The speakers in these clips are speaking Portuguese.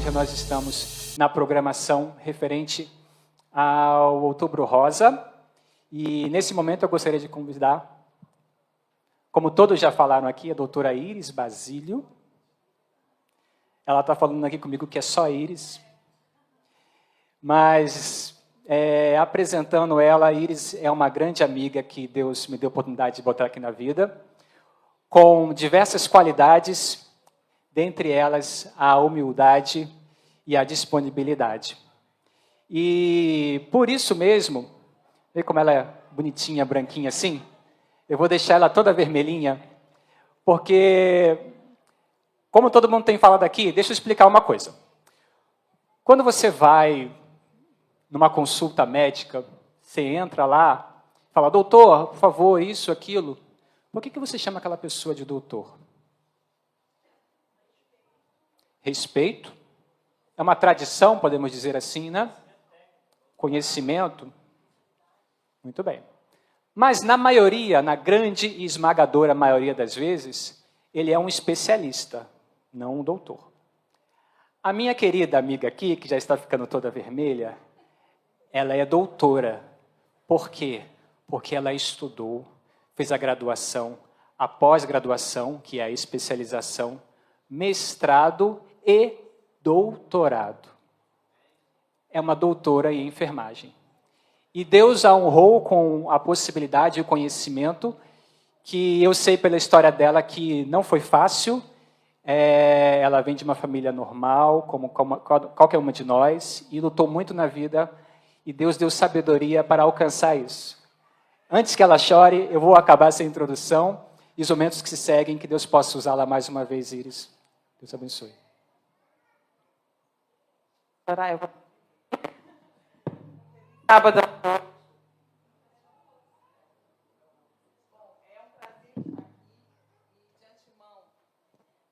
Hoje nós estamos na programação referente ao Outubro Rosa. E nesse momento eu gostaria de convidar, como todos já falaram aqui, a doutora Iris Basílio. Ela está falando aqui comigo que é só Iris. Mas, apresentando ela, a Iris é uma grande amiga que Deus me deu a oportunidade de botar aqui na vida, com diversas qualidades, dentre elas a humildade e a disponibilidade. E por isso mesmo, vê como ela é bonitinha, branquinha assim? Eu vou deixar ela toda vermelhinha, porque, como todo mundo tem falado aqui, deixa eu explicar uma coisa. Quando você vai numa consulta médica, você entra lá, fala, doutor, por favor, isso, aquilo. Por que você chama aquela pessoa de doutor? Respeito. É uma tradição, podemos dizer assim, né? Conhecimento. Muito bem. Mas na maioria, na grande e esmagadora maioria das vezes, ele é um especialista, não um doutor. A minha querida amiga aqui, que já está ficando toda vermelha, ela é doutora. Por quê? Porque ela estudou, fez a graduação, a pós-graduação, que é a especialização, mestrado e doutorado. É uma doutora em enfermagem. E Deus a honrou com a possibilidade e o conhecimento, que eu sei pela história dela que não foi fácil. Ela vem de uma família normal, como qualquer uma de nós, e lutou muito na vida, e Deus deu sabedoria para alcançar isso. Antes que ela chore, eu vou acabar essa introdução, e os momentos que se seguem, que Deus possa usá-la mais uma vez, Iris. Deus abençoe. Sábado.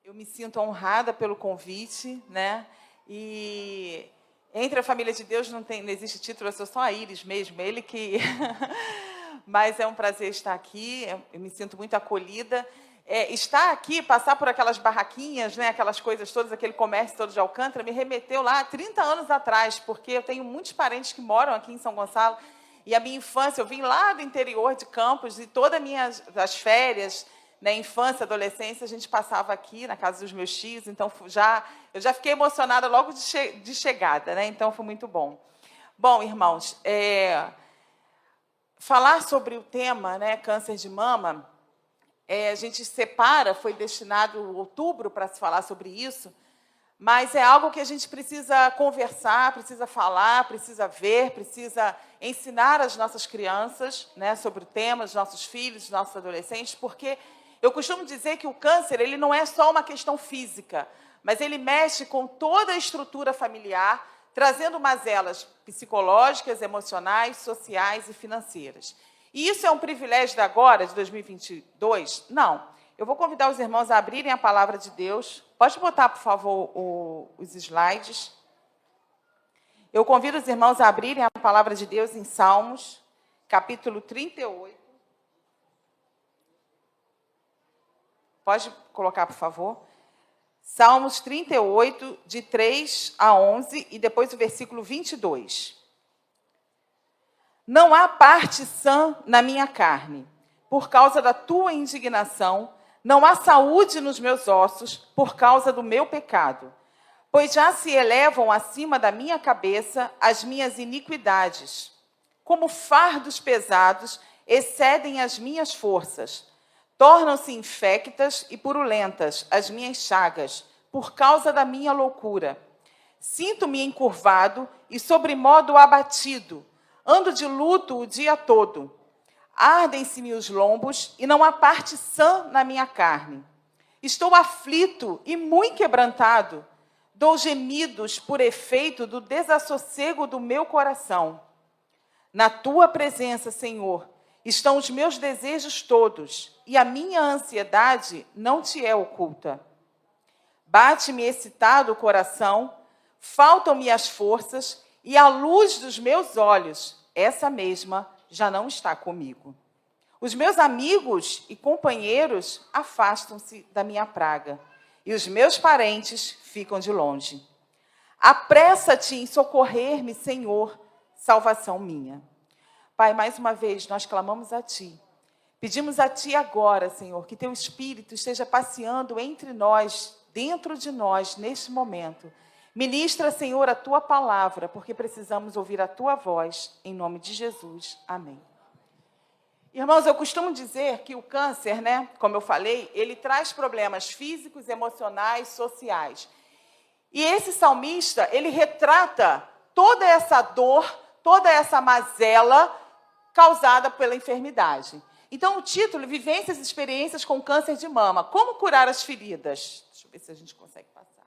Eu me sinto honrada pelo convite, né? E entre a família de Deus não existe título, eu sou só a Iris mesmo, ele que... Mas é um prazer estar aqui, eu me sinto muito acolhida. Estar aqui, passar por aquelas barraquinhas, né, aquelas coisas todas, aquele comércio todo de Alcântara, me remeteu lá há 30 anos atrás, porque eu tenho muitos parentes que moram aqui em São Gonçalo, e a minha infância, eu vim lá do interior de Campos, e todas as férias, né, infância, adolescência, a gente passava aqui na casa dos meus tios, então eu já fiquei emocionada logo de chegada, né, então foi muito bom. Bom, irmãos, falar sobre o tema, né, câncer de mama, a gente separa, foi destinado outubro para se falar sobre isso, mas é algo que a gente precisa conversar, precisa falar, precisa ver, precisa ensinar as nossas crianças, né, sobre o tema, os nossos filhos, os nossos adolescentes, porque eu costumo dizer que o câncer ele não é só uma questão física, mas ele mexe com toda a estrutura familiar, trazendo mazelas psicológicas, emocionais, sociais e financeiras. E isso é um privilégio de agora, de 2022? Não. Eu vou convidar os irmãos a abrirem a palavra de Deus. Pode botar, por favor, os slides. Eu convido os irmãos a abrirem a palavra de Deus em Salmos, capítulo 38. Pode colocar, por favor. Salmos 38, de 3 a 11, e depois o versículo 22. Não há parte sã na minha carne, por causa da tua indignação, não há saúde nos meus ossos, por causa do meu pecado. Pois já se elevam acima da minha cabeça as minhas iniquidades. Como fardos pesados, excedem as minhas forças. Tornam-se infectas e purulentas as minhas chagas, por causa da minha loucura. Sinto-me encurvado e sobremodo abatido. Ando de luto o dia todo. Ardem-se-me os lombos e não há parte sã na minha carne. Estou aflito e muito quebrantado. Dou gemidos por efeito do desassossego do meu coração. Na tua presença, Senhor, estão os meus desejos todos, e a minha ansiedade não te é oculta. Bate-me excitado o coração, faltam-me as forças, e a luz dos meus olhos, essa mesma, já não está comigo. Os meus amigos e companheiros afastam-se da minha praga, e os meus parentes ficam de longe. Apressa-te em socorrer-me, Senhor, salvação minha. Pai, mais uma vez, nós clamamos a Ti. Pedimos a Ti agora, Senhor, que Teu Espírito esteja passeando entre nós, dentro de nós, neste momento. Ministra, Senhor, a Tua palavra, porque precisamos ouvir a Tua voz, em nome de Jesus. Amém. Irmãos, eu costumo dizer que o câncer, né, como eu falei, ele traz problemas físicos, emocionais, sociais. E esse salmista, ele retrata toda essa dor, toda essa mazela causada pela enfermidade. Então, o título, Vivências e Experiências com Câncer de Mama. Como curar as feridas? Deixa eu ver se a gente consegue passar.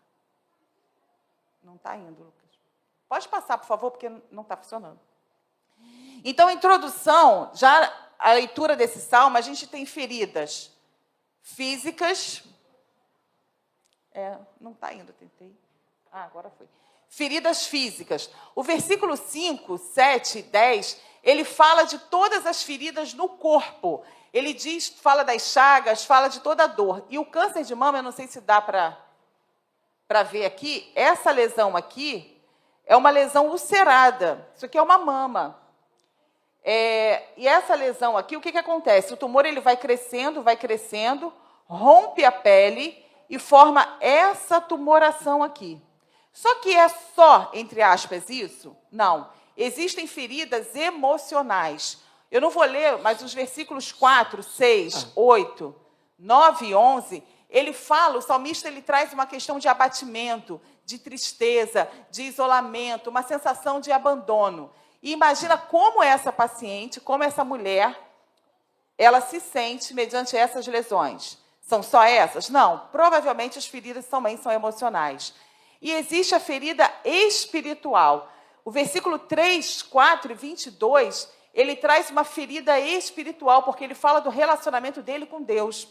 Não está indo, Lucas. Pode passar, por favor, porque não está funcionando. Então, introdução, já a leitura desse salmo, a gente tem feridas físicas. Não está indo, tentei. Agora foi. Feridas físicas. O versículo 5, 7 e 10, ele fala de todas as feridas no corpo. Ele diz, fala das chagas, fala de toda a dor. E o câncer de mama, eu não sei se dá para ver aqui, essa lesão aqui é uma lesão ulcerada. Isso aqui é uma mama. E essa lesão aqui, o que acontece? O tumor ele vai crescendo, rompe a pele e forma essa tumoração aqui. Só que é só, entre aspas, isso? Não. Existem feridas emocionais. Eu não vou ler, mas os versículos 4, 6, 8, 9 e 11, ele fala, o salmista ele traz uma questão de abatimento, de tristeza, de isolamento, uma sensação de abandono. E imagina como essa paciente, como essa mulher, ela se sente mediante essas lesões. São só essas? Não. Provavelmente as feridas também são emocionais. E existe a ferida espiritual. O versículo 3, 4 e 22, ele traz uma ferida espiritual, porque ele fala do relacionamento dele com Deus.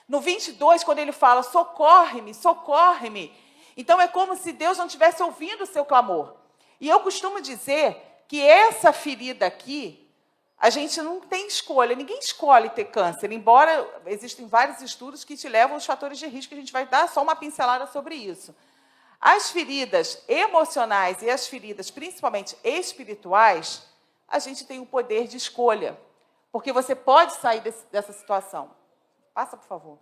No 22, quando ele fala, socorre-me, socorre-me. Então é como se Deus não estivesse ouvindo o seu clamor. E eu costumo dizer que essa ferida aqui, a gente não tem escolha, ninguém escolhe ter câncer, embora existem vários estudos que te levam aos fatores de risco, a gente vai dar só uma pincelada sobre isso. As feridas emocionais e as feridas, principalmente espirituais, a gente tem o poder de escolha, porque você pode sair dessa situação. Passa, por favor.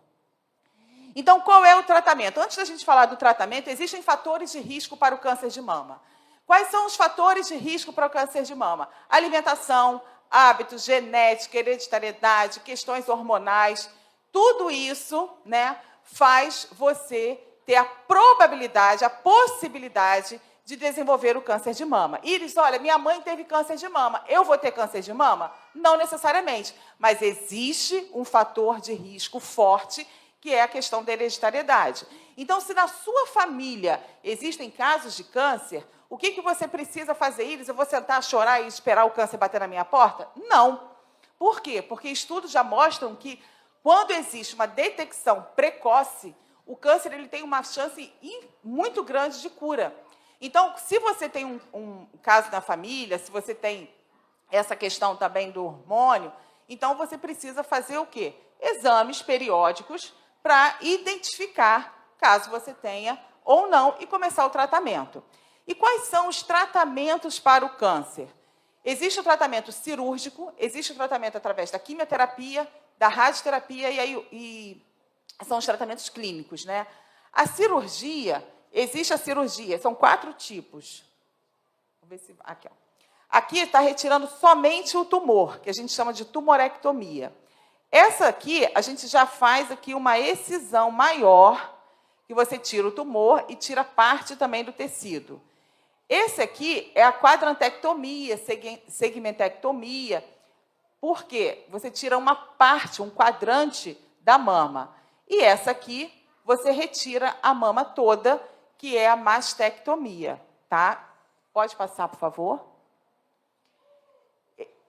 Então, qual é o tratamento? Antes da gente falar do tratamento, existem fatores de risco para o câncer de mama. Quais são os fatores de risco para o câncer de mama? Alimentação, hábitos, genética, hereditariedade, questões hormonais. Tudo isso, né, faz você ter a probabilidade, a possibilidade de desenvolver o câncer de mama. Iris, olha, minha mãe teve câncer de mama. Eu vou ter câncer de mama? Não necessariamente. Mas existe um fator de risco forte, que é a questão da hereditariedade. Então, se na sua família existem casos de câncer, o que você precisa fazer, Iris? Eu vou sentar, chorar e esperar o câncer bater na minha porta? Não. Por quê? Porque estudos já mostram que, quando existe uma detecção precoce, o câncer ele tem uma chance muito grande de cura. Então, se você tem um caso na família, se você tem essa questão também do hormônio, então você precisa fazer o quê? Exames periódicos para identificar caso você tenha ou não e começar o tratamento. E quais são os tratamentos para o câncer? Existe o tratamento cirúrgico, existe o tratamento através da quimioterapia, da radioterapia e são os tratamentos clínicos, né? A cirurgia, existe a cirurgia, são 4 tipos. Vou ver se... Aqui, ó. Aqui está retirando somente o tumor, que a gente chama de tumorectomia. Essa aqui, a gente já faz aqui uma excisão maior, que você tira o tumor e tira parte também do tecido. Esse aqui é a quadrantectomia, segmentectomia, porque você tira uma parte, um quadrante da mama. E essa aqui, você retira a mama toda, que é a mastectomia, tá? Pode passar, por favor?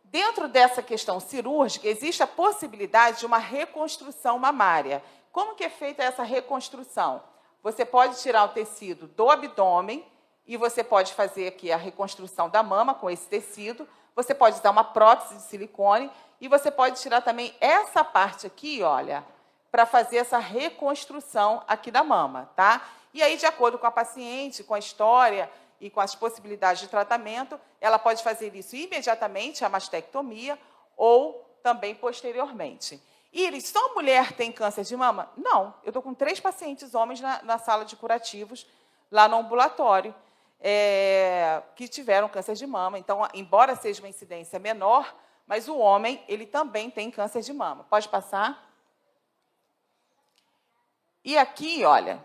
Dentro dessa questão cirúrgica, existe a possibilidade de uma reconstrução mamária. Como que é feita essa reconstrução? Você pode tirar o tecido do abdômen e você pode fazer aqui a reconstrução da mama com esse tecido. Você pode dar uma prótese de silicone e você pode tirar também essa parte aqui, olha, para fazer essa reconstrução aqui da mama, tá? E aí, de acordo com a paciente, com a história e com as possibilidades de tratamento, ela pode fazer isso imediatamente, a mastectomia, ou também posteriormente. Iris, só mulher tem câncer de mama? Não, eu estou com 3 pacientes homens na sala de curativos, lá no ambulatório, que tiveram câncer de mama. Então, embora seja uma incidência menor, mas o homem, ele também tem câncer de mama. Pode passar? E aqui, olha,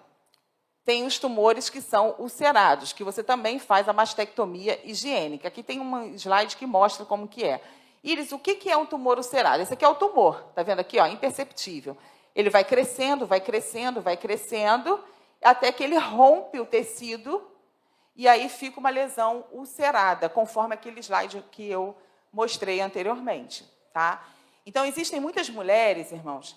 tem os tumores que são ulcerados, que você também faz a mastectomia higiênica. Aqui tem um slide que mostra como que é. Iris, o que é um tumor ulcerado? Esse aqui é o tumor, está vendo aqui? Ó, imperceptível. Ele vai crescendo, vai crescendo, vai crescendo, até que ele rompe o tecido, e aí fica uma lesão ulcerada, conforme aquele slide que eu mostrei anteriormente. Tá? Então, existem muitas mulheres, irmãos,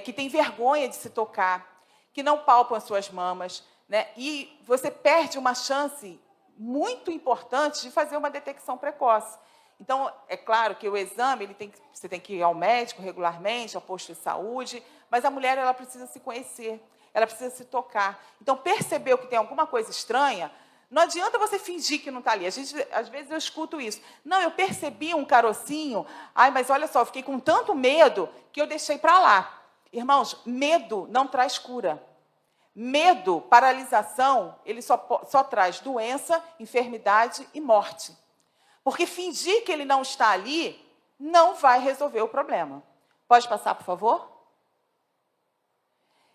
que têm vergonha de se tocar, que não palpam as suas mamas, né? E você perde uma chance muito importante de fazer uma detecção precoce. Então, é claro que o exame, você tem que ir ao médico regularmente, ao posto de saúde, mas a mulher ela precisa se conhecer, ela precisa se tocar. Então, percebeu que tem alguma coisa estranha, não adianta você fingir que não está ali. Às vezes eu escuto isso. Não, eu percebi um carocinho, mas olha só, eu fiquei com tanto medo que eu deixei para lá. Irmãos, medo não traz cura. Medo, paralisação, ele só traz doença, enfermidade e morte. Porque fingir que ele não está ali não vai resolver o problema. Pode passar, por favor?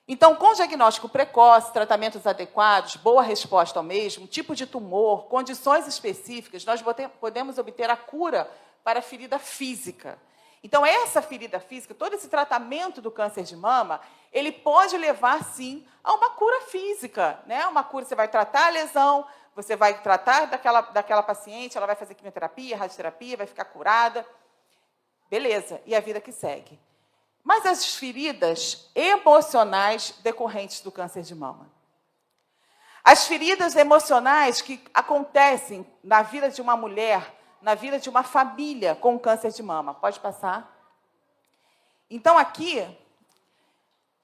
Então, com diagnóstico precoce, tratamentos adequados, boa resposta ao mesmo, tipo de tumor, condições específicas, nós podemos obter a cura para a ferida física. Então, essa ferida física, todo esse tratamento do câncer de mama, ele pode levar, sim, a uma cura física, né? Uma cura, você vai tratar a lesão, você vai tratar daquela paciente, ela vai fazer quimioterapia, radioterapia, vai ficar curada. Beleza, e a vida que segue. Mas as feridas emocionais decorrentes do câncer de mama. As feridas emocionais que acontecem na vida de uma mulher, na vida de uma família com câncer de mama. Pode passar? Então, aqui,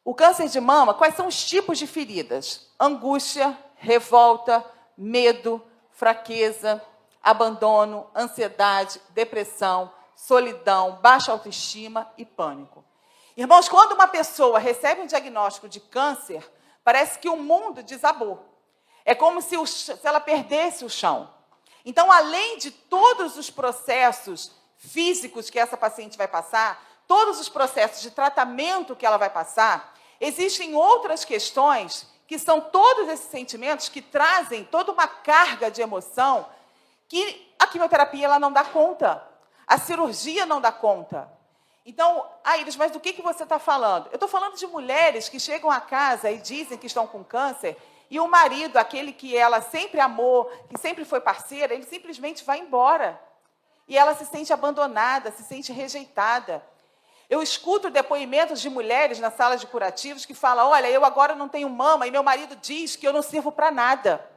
o câncer de mama, quais são os tipos de feridas? Angústia, revolta, medo, fraqueza, abandono, ansiedade, depressão, solidão, baixa autoestima e pânico. Irmãos, quando uma pessoa recebe um diagnóstico de câncer, parece que o mundo desabou. É como se ela perdesse o chão. Então, além de todos os processos físicos que essa paciente vai passar, todos os processos de tratamento que ela vai passar, existem outras questões que são todos esses sentimentos que trazem toda uma carga de emoção que a quimioterapia ela não dá conta, a cirurgia não dá conta. Então, Iris, mas do que você está falando? Eu estou falando de mulheres que chegam a casa e dizem que estão com câncer e o marido, aquele que ela sempre amou, que sempre foi parceira, ele simplesmente vai embora. E ela se sente abandonada, se sente rejeitada. Eu escuto depoimentos de mulheres na sala de curativos que falam, olha, eu agora não tenho mama e meu marido diz que eu não sirvo para nada.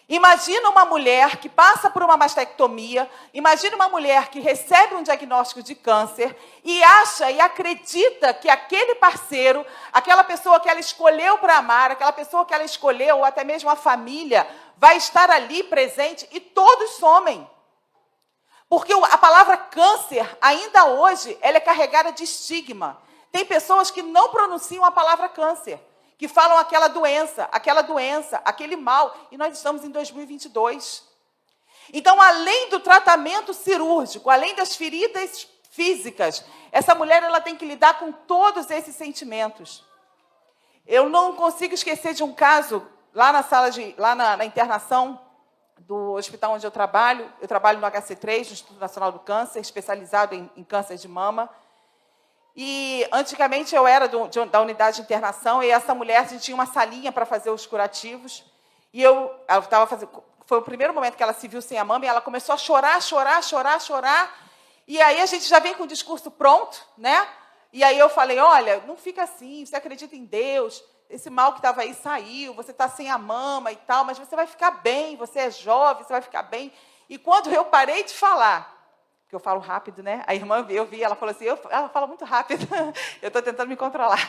Imagina uma mulher que passa por uma mastectomia, imagina uma mulher que recebe um diagnóstico de câncer e acha e acredita que aquele parceiro, aquela pessoa que ela escolheu para amar, aquela pessoa que ela escolheu, ou até mesmo a família, vai estar ali presente e todos somem. Porque a palavra câncer, ainda hoje, ela é carregada de estigma. Tem pessoas que não pronunciam a palavra câncer, que falam aquela doença, aquele mal, e nós estamos em 2022. Então, além do tratamento cirúrgico, além das feridas físicas, essa mulher ela tem que lidar com todos esses sentimentos. Eu não consigo esquecer de um caso, lá na internação do hospital onde eu trabalho no HC3, no Instituto Nacional do Câncer, especializado em câncer de mama. E, antigamente, eu era da unidade de internação, e essa mulher, a gente tinha uma salinha para fazer os curativos, e foi o primeiro momento que ela se viu sem a mama, e ela começou a chorar, e aí a gente já vem com o discurso pronto, né? E aí eu falei, olha, não fica assim, você acredita em Deus, esse mal que estava aí saiu, você está sem a mama e tal, mas você vai ficar bem, você é jovem, você vai ficar bem. E quando eu parei de falar, porque eu falo rápido, né? A irmã, eu vi, ela falou assim, ela fala muito rápido, eu estou tentando me controlar.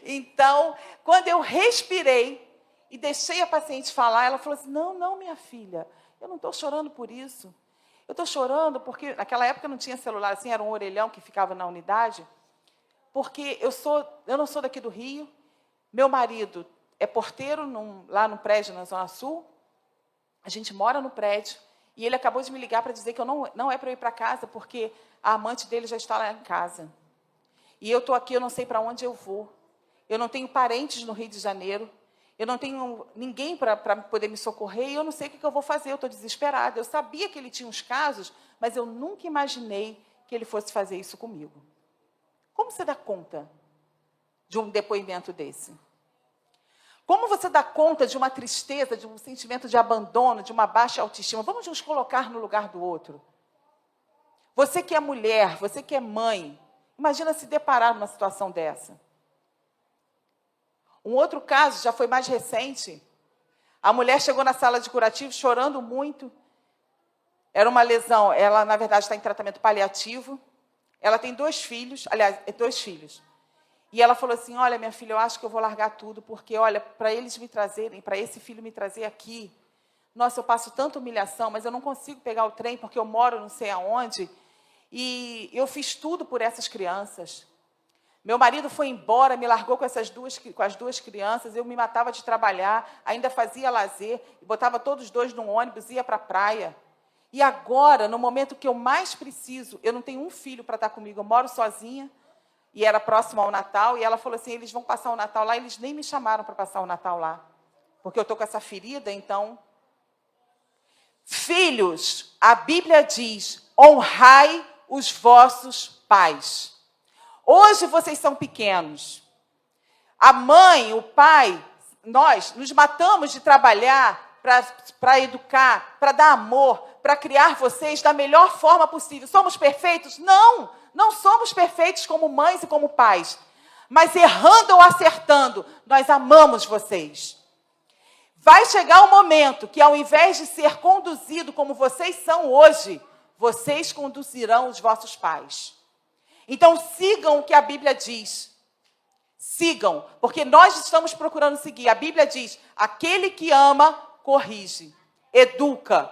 Então, quando eu respirei e deixei a paciente falar, ela falou assim, não, minha filha, eu não estou chorando por isso. Eu estou chorando porque, naquela época não tinha celular, assim, era um orelhão que ficava na unidade, porque eu não sou daqui do Rio, meu marido é porteiro lá no prédio, na Zona Sul, a gente mora no prédio, e ele acabou de me ligar para dizer que não é para eu ir para casa, porque a amante dele já está lá em casa. E eu estou aqui, eu não sei para onde eu vou. Eu não tenho parentes no Rio de Janeiro, eu não tenho ninguém para poder me socorrer, e eu não sei o que eu vou fazer, eu estou desesperada. Eu sabia que ele tinha uns casos, mas eu nunca imaginei que ele fosse fazer isso comigo. Como você dá conta de um depoimento desse? Como você dá conta de uma tristeza, de um sentimento de abandono, de uma baixa autoestima? Vamos nos colocar no lugar do outro. Você que é mulher, você que é mãe, imagina se deparar numa situação dessa. Um outro caso, já foi mais recente, a mulher chegou na sala de curativo chorando muito. Era uma lesão, ela na verdade está em tratamento paliativo. Ela tem 2 filhos, aliás, 2 filhos. E ela falou assim, olha, minha filha, eu acho que eu vou largar tudo, porque, olha, para eles me trazerem, para esse filho me trazer aqui, nossa, eu passo tanta humilhação, mas eu não consigo pegar o trem, porque eu moro não sei aonde, e eu fiz tudo por essas crianças. Meu marido foi embora, me largou com as 2 crianças, eu me matava de trabalhar, ainda fazia lazer, botava todos os 2 num ônibus, ia para a praia. E agora, no momento que eu mais preciso, eu não tenho um filho para estar comigo, eu moro sozinha, e era próximo ao Natal, e ela falou assim, eles vão passar o Natal lá, eles nem me chamaram para passar o Natal lá, porque eu estou com essa ferida, então... Filhos, a Bíblia diz, honrai os vossos pais. Hoje vocês são pequenos. A mãe, o pai, nós nos matamos de trabalhar para educar, para dar amor, para criar vocês da melhor forma possível. Somos perfeitos? Não! Não somos perfeitos como mães e como pais. Mas errando ou acertando, nós amamos vocês. Vai chegar um momento que, ao invés de ser conduzido como vocês são hoje, vocês conduzirão os vossos pais. Então, sigam o que a Bíblia diz. Sigam, porque nós estamos procurando seguir. A Bíblia diz, aquele que ama, corrige, educa.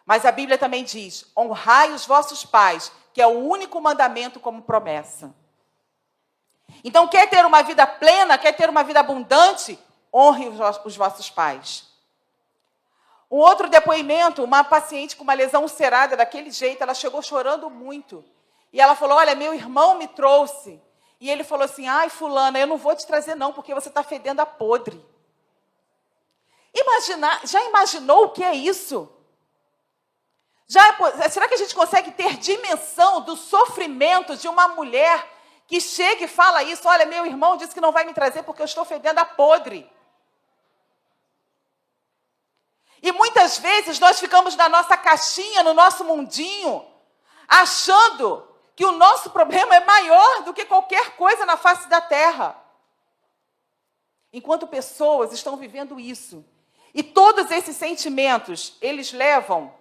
Mas a Bíblia também diz, honrai os vossos pais, que é o único mandamento como promessa. Então, quer ter uma vida plena, quer ter uma vida abundante, honre os vossos pais. Um outro depoimento, uma paciente com uma lesão ulcerada daquele jeito, ela chegou chorando muito. E ela falou, olha, meu irmão me trouxe. E ele falou assim, ai, fulana, eu não vou te trazer não, porque você está fedendo a podre. Já imaginou o que é isso? Será que a gente consegue ter dimensão do sofrimento de uma mulher que chega e fala isso? Olha, meu irmão disse que não vai me trazer porque eu estou fedendo a podre. E muitas vezes nós ficamos na nossa caixinha, no nosso mundinho, achando que o nosso problema é maior do que qualquer coisa na face da terra. Enquanto pessoas estão vivendo isso. E todos esses sentimentos, eles levam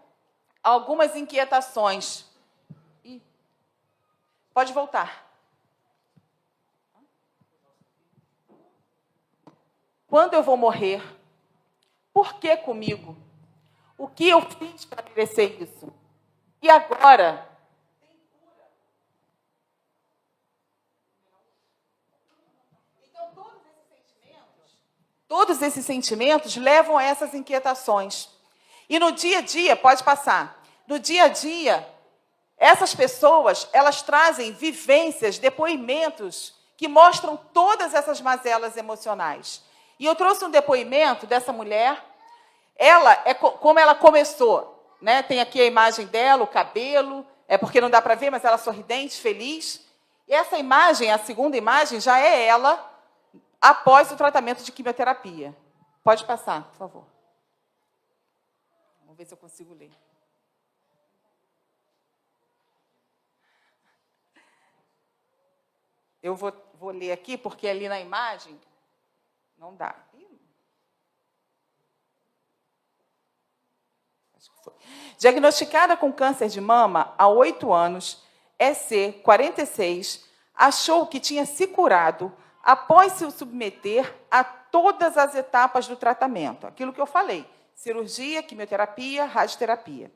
a algumas inquietações. Pode voltar. Quando eu vou morrer? Por que comigo? O que eu fiz para merecer isso? E agora? Então, todos esses sentimentos levam a essas inquietações. E no dia a dia, pode passar, no dia a dia, essas pessoas, elas trazem vivências, depoimentos que mostram todas essas mazelas emocionais. E eu trouxe um depoimento dessa mulher. Ela como ela começou, né? Tem aqui a imagem dela, o cabelo, porque não dá para ver, mas ela sorridente, feliz. E essa imagem, a segunda imagem, já é ela após o tratamento de quimioterapia. Pode passar, por favor. Vamos ver se eu consigo ler. Eu vou ler aqui, porque ali na imagem não dá. Acho que foi. Diagnosticada com câncer de mama há 8 anos, EC46 achou que tinha se curado após se submeter a todas as etapas do tratamento. Aquilo que eu falei, cirurgia, quimioterapia, radioterapia.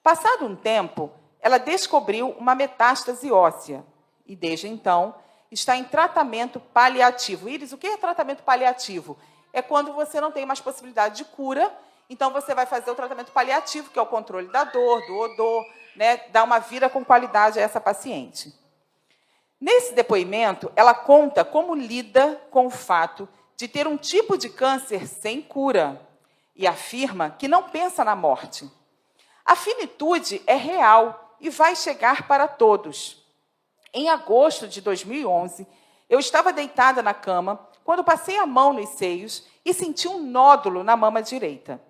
Passado um tempo, ela descobriu uma metástase óssea e, desde então, está em tratamento paliativo. Íris, o que é tratamento paliativo? É quando você não tem mais possibilidade de cura, então você vai fazer o tratamento paliativo, que é o controle da dor, do odor, né, dar uma vida com qualidade a essa paciente. Nesse depoimento, ela conta como lida com o fato de ter um tipo de câncer sem cura e afirma que não pensa na morte. A finitude é real e vai chegar para todos. Em agosto de 2011, eu estava deitada na cama quando passei a mão nos seios e senti um nódulo na mama direita.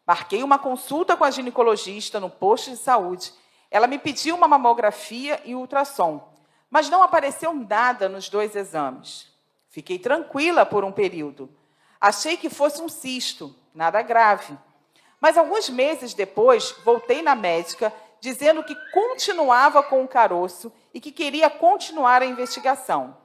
Marquei uma consulta com a ginecologista no posto de saúde. Ela me pediu uma mamografia e ultrassom, mas não apareceu nada nos 2 exames. Fiquei tranquila por um período. Achei que fosse um cisto, nada grave. Mas alguns meses depois, voltei na médica, dizendo que continuava com o caroço e que queria continuar a investigação.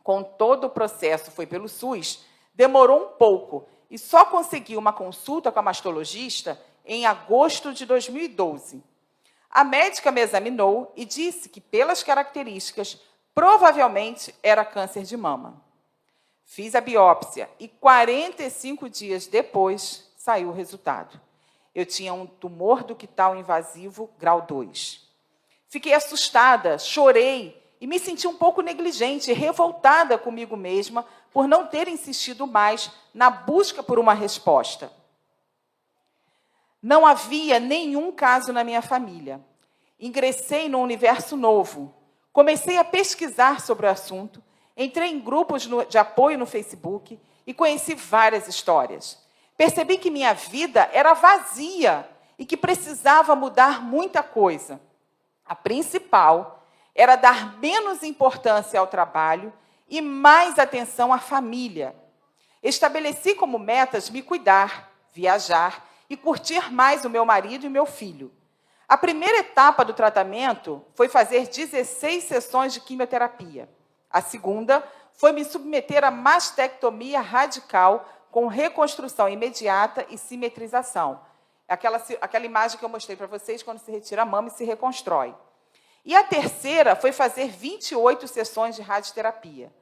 Com todo o processo foi pelo SUS, demorou um pouco e só consegui uma consulta com a mastologista em agosto de 2012. A médica me examinou e disse que, pelas características, provavelmente era câncer de mama. Fiz a biópsia e 45 dias depois saiu o resultado. Eu tinha um tumor ductal invasivo grau 2. Fiquei assustada, chorei e me senti um pouco negligente, revoltada comigo mesma por não ter insistido mais na busca por uma resposta. Não havia nenhum caso na minha família. Ingressei num universo novo. Comecei a pesquisar sobre o assunto, entrei em grupos de apoio no Facebook e conheci várias histórias. Percebi que minha vida era vazia e que precisava mudar muita coisa. A principal era dar menos importância ao trabalho e mais atenção à família. Estabeleci como metas me cuidar, viajar e curtir mais o meu marido e meu filho. A primeira etapa do tratamento foi fazer 16 sessões de quimioterapia. A segunda foi me submeter à mastectomia radical com reconstrução imediata e simetrização. Aquela imagem que eu mostrei para vocês, quando se retira a mama e se reconstrói. E a terceira foi fazer 28 sessões de radioterapia.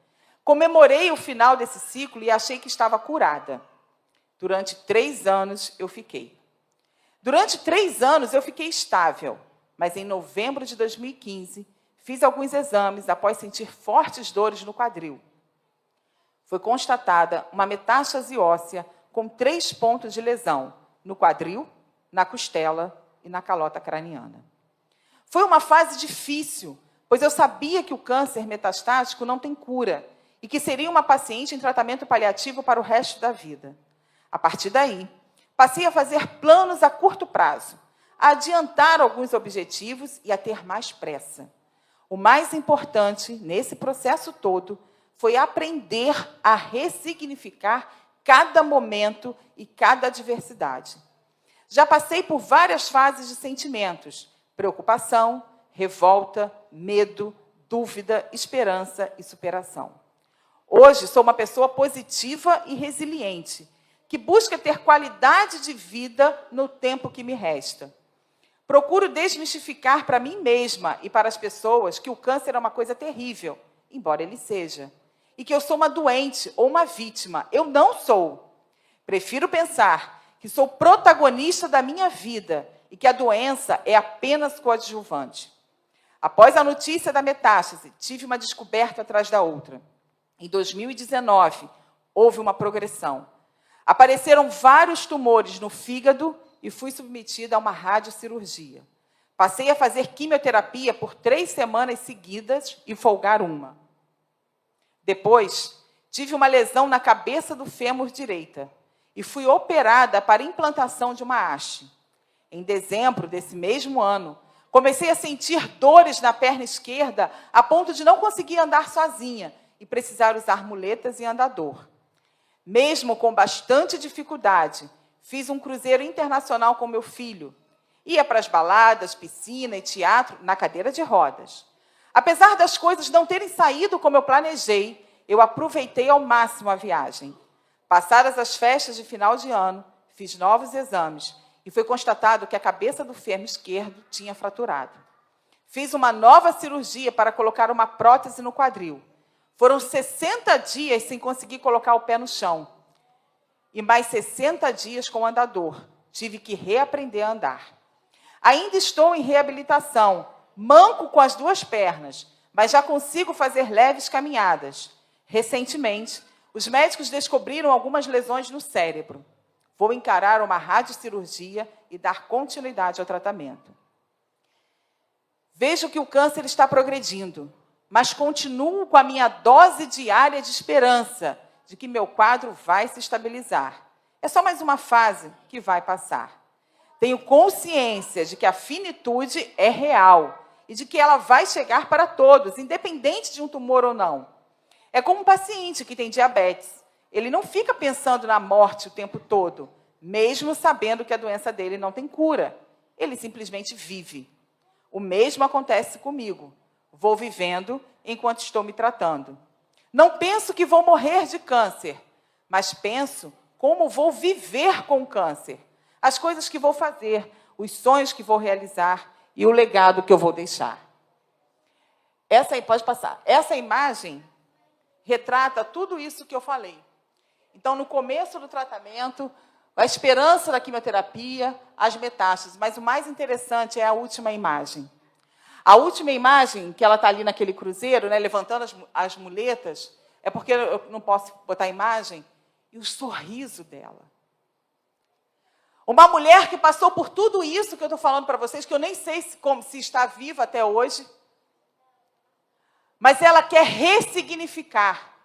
Comemorei o final desse ciclo e achei que estava curada. Durante 3 anos eu fiquei. Durante 3 anos eu fiquei estável, mas em novembro de 2015, fiz alguns exames após sentir fortes dores no quadril. Foi constatada uma metástase óssea com 3 pontos de lesão no quadril, na costela e na calota craniana. Foi uma fase difícil, pois eu sabia que o câncer metastático não tem cura e que seria uma paciente em tratamento paliativo para o resto da vida. A partir daí, passei a fazer planos a curto prazo, a adiantar alguns objetivos e a ter mais pressa. O mais importante nesse processo todo foi aprender a ressignificar cada momento e cada adversidade. Já passei por várias fases de sentimentos: preocupação, revolta, medo, dúvida, esperança e superação. Hoje sou uma pessoa positiva e resiliente, que busca ter qualidade de vida no tempo que me resta. Procuro desmistificar para mim mesma e para as pessoas que o câncer é uma coisa terrível, embora ele seja, e que eu sou uma doente ou uma vítima. Eu não sou. Prefiro pensar que sou protagonista da minha vida e que a doença é apenas coadjuvante. Após a notícia da metástase, tive uma descoberta atrás da outra. Em 2019, houve uma progressão. Apareceram vários tumores no fígado e fui submetida a uma radiocirurgia. Passei a fazer quimioterapia por 3 semanas seguidas e folgar uma. Depois, tive uma lesão na cabeça do fêmur direita e fui operada para implantação de uma haste. Em dezembro desse mesmo ano, comecei a sentir dores na perna esquerda a ponto de não conseguir andar sozinha e precisar usar muletas e andador. Mesmo com bastante dificuldade, fiz um cruzeiro internacional com meu filho. Ia para as baladas, piscina e teatro na cadeira de rodas. Apesar das coisas não terem saído como eu planejei, eu aproveitei ao máximo a viagem. Passadas as festas de final de ano, fiz novos exames e foi constatado que a cabeça do fêmur esquerdo tinha fraturado. Fiz uma nova cirurgia para colocar uma prótese no quadril. Foram 60 dias sem conseguir colocar o pé no chão. E mais 60 dias com andador. Tive que reaprender a andar. Ainda estou em reabilitação, manco com as 2 pernas, mas já consigo fazer leves caminhadas. Recentemente, os médicos descobriram algumas lesões no cérebro. Vou encarar uma radiocirurgia e dar continuidade ao tratamento. Vejo que o câncer está progredindo, mas continuo com a minha dose diária de esperança de que meu quadro vai se estabilizar. É só mais uma fase que vai passar. Tenho consciência de que a finitude é real e de que ela vai chegar para todos, independente de um tumor ou não. É como um paciente que tem diabetes. Ele não fica pensando na morte o tempo todo, mesmo sabendo que a doença dele não tem cura. Ele simplesmente vive. O mesmo acontece comigo. Vou vivendo enquanto estou me tratando. Não penso que vou morrer de câncer, mas penso como vou viver com o câncer. As coisas que vou fazer, os sonhos que vou realizar e o legado que eu vou deixar. Essa aí, pode passar. Essa imagem retrata tudo isso que eu falei. Então, no começo do tratamento, a esperança da quimioterapia, as metástases. Mas o mais interessante é a última imagem. A última imagem, que ela está ali naquele cruzeiro, né, levantando as muletas, é porque eu não posso botar a imagem, e o sorriso dela. Uma mulher que passou por tudo isso que eu estou falando para vocês, que eu nem sei se está viva até hoje, mas ela quer ressignificar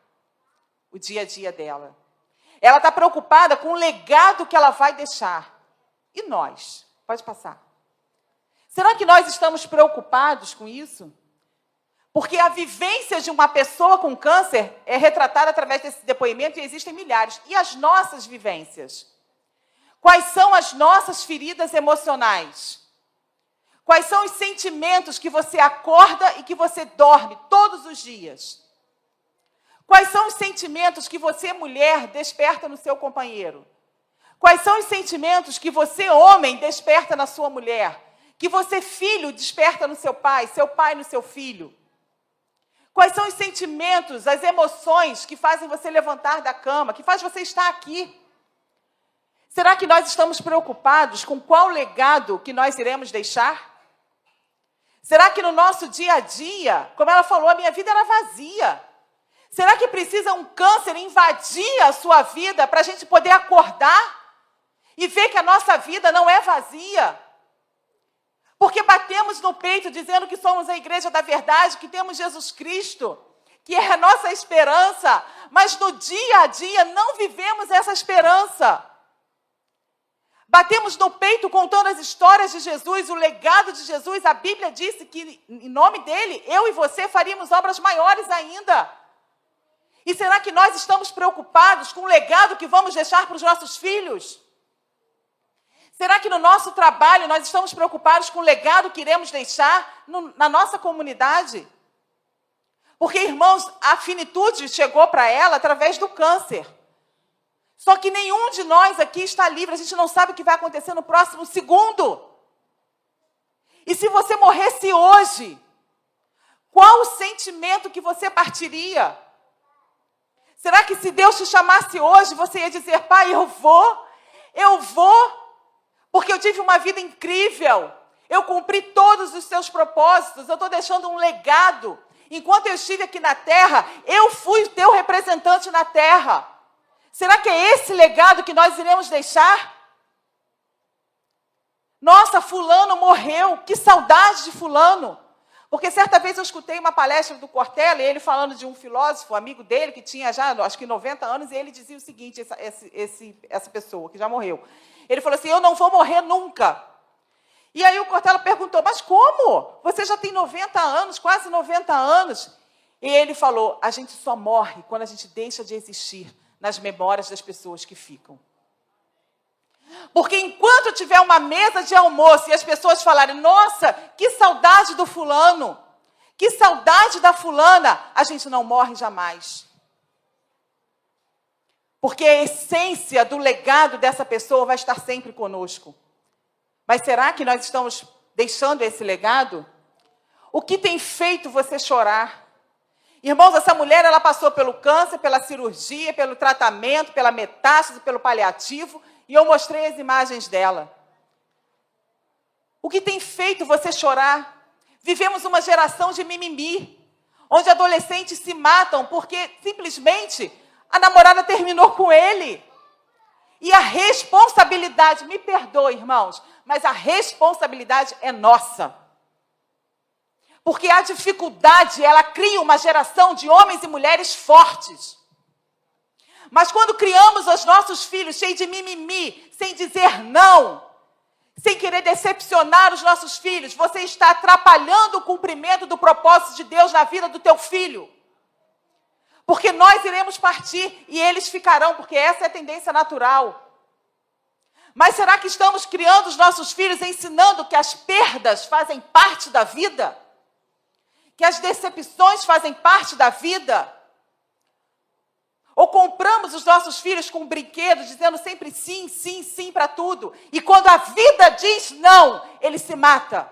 o dia a dia dela. Ela está preocupada com o legado que ela vai deixar. E nós? Pode passar. Será que nós estamos preocupados com isso? Porque a vivência de uma pessoa com câncer é retratada através desse depoimento e existem milhares. E as nossas vivências? Quais são as nossas feridas emocionais? Quais são os sentimentos que você acorda e que você dorme todos os dias? Quais são os sentimentos que você, mulher, desperta no seu companheiro? Quais são os sentimentos que você, homem, desperta na sua mulher? Que você, filho, desperta no seu pai no seu filho? Quais são os sentimentos, as emoções que fazem você levantar da cama, que faz você estar aqui? Será que nós estamos preocupados com qual legado que nós iremos deixar? Será que no nosso dia a dia, como ela falou, a minha vida era vazia? Será que precisa um câncer invadir a sua vida para a gente poder acordar e ver que a nossa vida não é vazia? Porque batemos no peito dizendo que somos a igreja da verdade, que temos Jesus Cristo, que é a nossa esperança, mas no dia a dia não vivemos essa esperança. Batemos no peito contando as histórias de Jesus, o legado de Jesus. A Bíblia disse que, em nome dele, eu e você faríamos obras maiores ainda. E será que nós estamos preocupados com o legado que vamos deixar para os nossos filhos? Será que no nosso trabalho nós estamos preocupados com o legado que iremos deixar na nossa comunidade? Porque, irmãos, a finitude chegou para ela através do câncer. Só que nenhum de nós aqui está livre, a gente não sabe o que vai acontecer no próximo segundo. E se você morresse hoje, qual o sentimento que você partiria? Será que se Deus te chamasse hoje, você ia dizer, pai, eu vou, porque eu tive uma vida incrível, eu cumpri todos os seus propósitos, eu estou deixando um legado. Enquanto eu estive aqui na terra, eu fui o teu representante na terra. Será que é esse legado que nós iremos deixar? Nossa, fulano morreu, que saudade de fulano. Porque certa vez eu escutei uma palestra do Cortella, e ele falando de um filósofo, amigo dele, que tinha já, acho que 90 anos, e ele dizia o seguinte, essa pessoa que já morreu. Ele falou assim, eu não vou morrer nunca. E aí o Cortella perguntou, mas como? Você já tem 90 anos, quase 90 anos. E ele falou, a gente só morre quando a gente deixa de existir nas memórias das pessoas que ficam. Porque enquanto tiver uma mesa de almoço e as pessoas falarem, nossa, que saudade do fulano, que saudade da fulana, a gente não morre jamais. Porque a essência do legado dessa pessoa vai estar sempre conosco. Mas será que nós estamos deixando esse legado? O que tem feito você chorar? Irmãos, essa mulher, ela passou pelo câncer, pela cirurgia, pelo tratamento, pela metástase, pelo paliativo, e eu mostrei as imagens dela. O que tem feito você chorar? Vivemos uma geração de mimimi, onde adolescentes se matam porque simplesmente a namorada terminou com ele. E a responsabilidade, me perdoe, irmãos, mas a responsabilidade é nossa. Porque a dificuldade, ela cria uma geração de homens e mulheres fortes. Mas quando criamos os nossos filhos cheios de mimimi, sem dizer não, sem querer decepcionar os nossos filhos, você está atrapalhando o cumprimento do propósito de Deus na vida do teu filho. Porque nós iremos partir e eles ficarão, porque essa é a tendência natural. Mas será que estamos criando os nossos filhos ensinando que as perdas fazem parte da vida? Que as decepções fazem parte da vida? Ou compramos os nossos filhos com brinquedos, dizendo sempre sim, sim, sim para tudo. E quando a vida diz não, ele se mata.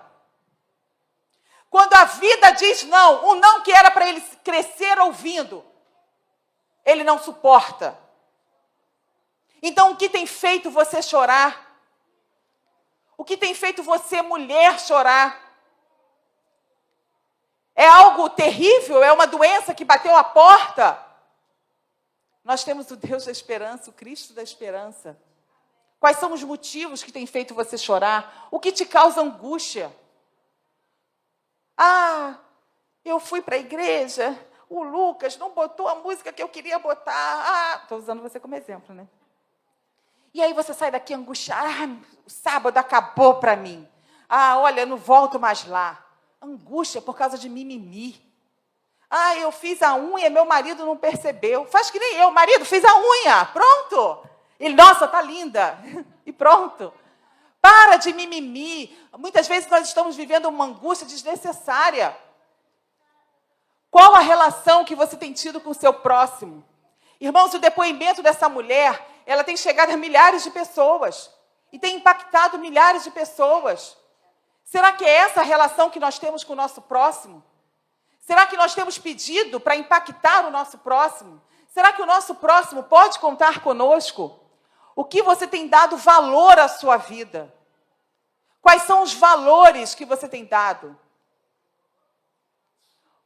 Quando a vida diz não, o não que era para ele crescer ouvindo, ele não suporta. Então, o que tem feito você chorar? O que tem feito você, mulher, chorar? É algo terrível? É uma doença que bateu a porta? Nós temos o Deus da esperança, o Cristo da esperança. Quais são os motivos que têm feito você chorar? O que te causa angústia? Ah, eu fui para a igreja, o Lucas não botou a música que eu queria botar. Ah, estou usando você como exemplo, né? E aí você sai daqui angustiado. Ah, o sábado acabou para mim. Ah, olha, eu não volto mais lá. Angústia por causa de mimimi. Ah, eu fiz a unha, meu marido não percebeu. Faz que nem eu, marido, fiz a unha, pronto. Ele, nossa, tá linda. E pronto. Para de mimimi. Muitas vezes nós estamos vivendo uma angústia desnecessária. Qual a relação que você tem tido com o seu próximo? Irmãos, o depoimento dessa mulher, ela tem chegado a milhares de pessoas. E tem impactado milhares de pessoas. Será que é essa a relação que nós temos com o nosso próximo? Será que nós temos pedido para impactar o nosso próximo? Será que o nosso próximo pode contar conosco? O que você tem dado valor à sua vida? Quais são os valores que você tem dado?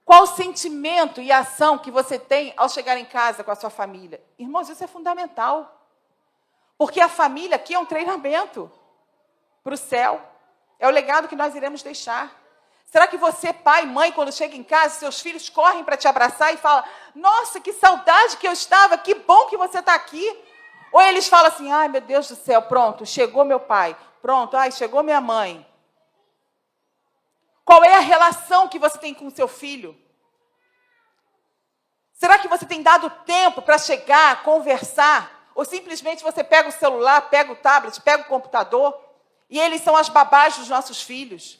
Qual o sentimento e ação que você tem ao chegar em casa com a sua família? Irmãos, isso é fundamental. Porque a família aqui é um treinamento para o céu. É o legado que nós iremos deixar. Será que você, pai, mãe, quando chega em casa, seus filhos correm para te abraçar e falam, nossa, que saudade que eu estava, que bom que você está aqui. Ou eles falam assim, ai, meu Deus do céu, pronto, chegou meu pai. Pronto, ai, chegou minha mãe. Qual é a relação que você tem com o seu filho? Será que você tem dado tempo para chegar, conversar? Ou simplesmente você pega o celular, pega o tablet, pega o computador e eles são as babás dos nossos filhos?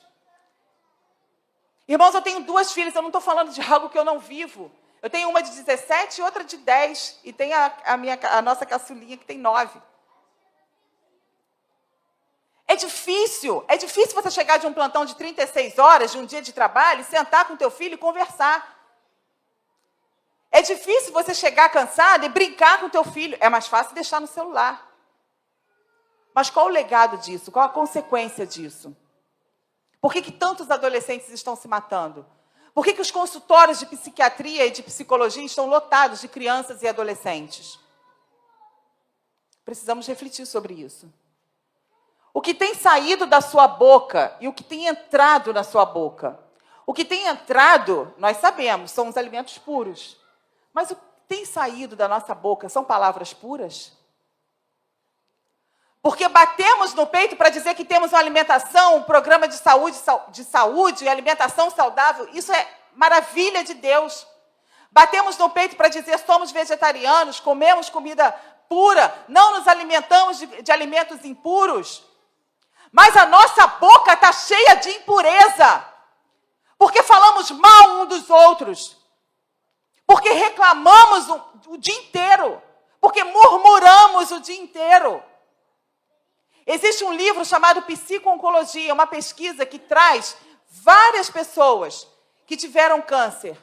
Irmãos, eu tenho 2 filhas, eu não estou falando de algo que eu não vivo. Eu tenho uma de 17 e outra de 10. E tem a nossa caçulinha que tem 9. É difícil você chegar de um plantão de 36 horas, de um dia de trabalho, e sentar com teu filho e conversar. É difícil você chegar cansado e brincar com teu filho. É mais fácil deixar no celular. Mas qual o legado disso? Qual a consequência disso? Por que tantos adolescentes estão se matando? Por que os consultórios de psiquiatria e de psicologia estão lotados de crianças e adolescentes? Precisamos refletir sobre isso. O que tem saído da sua boca e o que tem entrado na sua boca? O que tem entrado, nós sabemos, são os alimentos puros. Mas o que tem saído da nossa boca são palavras puras? Porque batemos no peito para dizer que temos uma alimentação, um programa de saúde e alimentação saudável. Isso é maravilha de Deus. Batemos no peito para dizer somos vegetarianos, comemos comida pura, não nos alimentamos de alimentos impuros. Mas a nossa boca está cheia de impureza. Porque falamos mal um dos outros. Porque reclamamos o dia inteiro. Porque murmuramos o dia inteiro. Existe um livro chamado Psico-Oncologia, uma pesquisa que traz várias pessoas que tiveram câncer.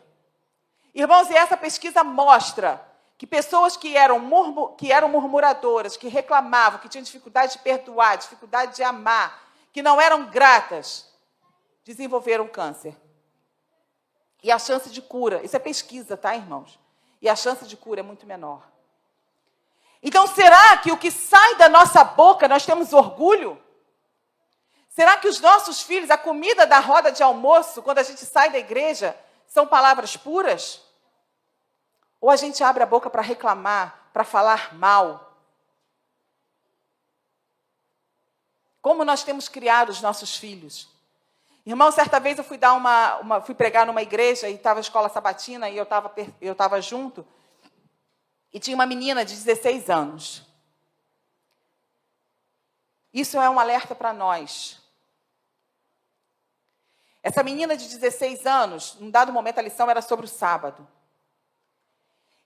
Irmãos, e essa pesquisa mostra que pessoas que eram murmuradoras, que reclamavam, que tinham dificuldade de perdoar, dificuldade de amar, que não eram gratas, desenvolveram câncer. E a chance de cura, isso é pesquisa, tá, irmãos? E a chance de cura é muito menor. Então, será que o que sai da nossa boca, nós temos orgulho? Será que os nossos filhos, a comida da roda de almoço, quando a gente sai da igreja, são palavras puras? Ou a gente abre a boca para reclamar, para falar mal? Como nós temos criado os nossos filhos? Irmão, certa vez eu fui fui pregar numa igreja e estava a escola sabatina e eu estava junto. E tinha uma menina de 16 anos. Isso é um alerta para nós. Essa menina de 16 anos, num dado momento a lição era sobre o sábado.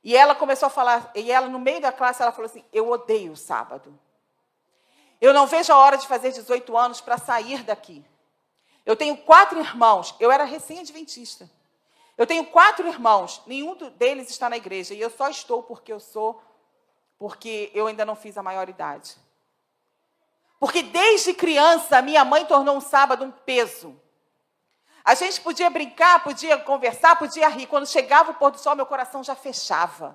E ela começou a falar, e ela no meio da classe, ela falou assim, eu odeio o sábado. Eu não vejo a hora de fazer 18 anos para sair daqui. Eu tenho 4 irmãos, eu era recém-adventista. Eu tenho 4 irmãos, nenhum deles está na igreja, e eu só estou porque eu ainda não fiz a maioridade. Porque desde criança, minha mãe tornou um sábado um peso. A gente podia brincar, podia conversar, podia rir. Quando chegava o pôr do sol, meu coração já fechava.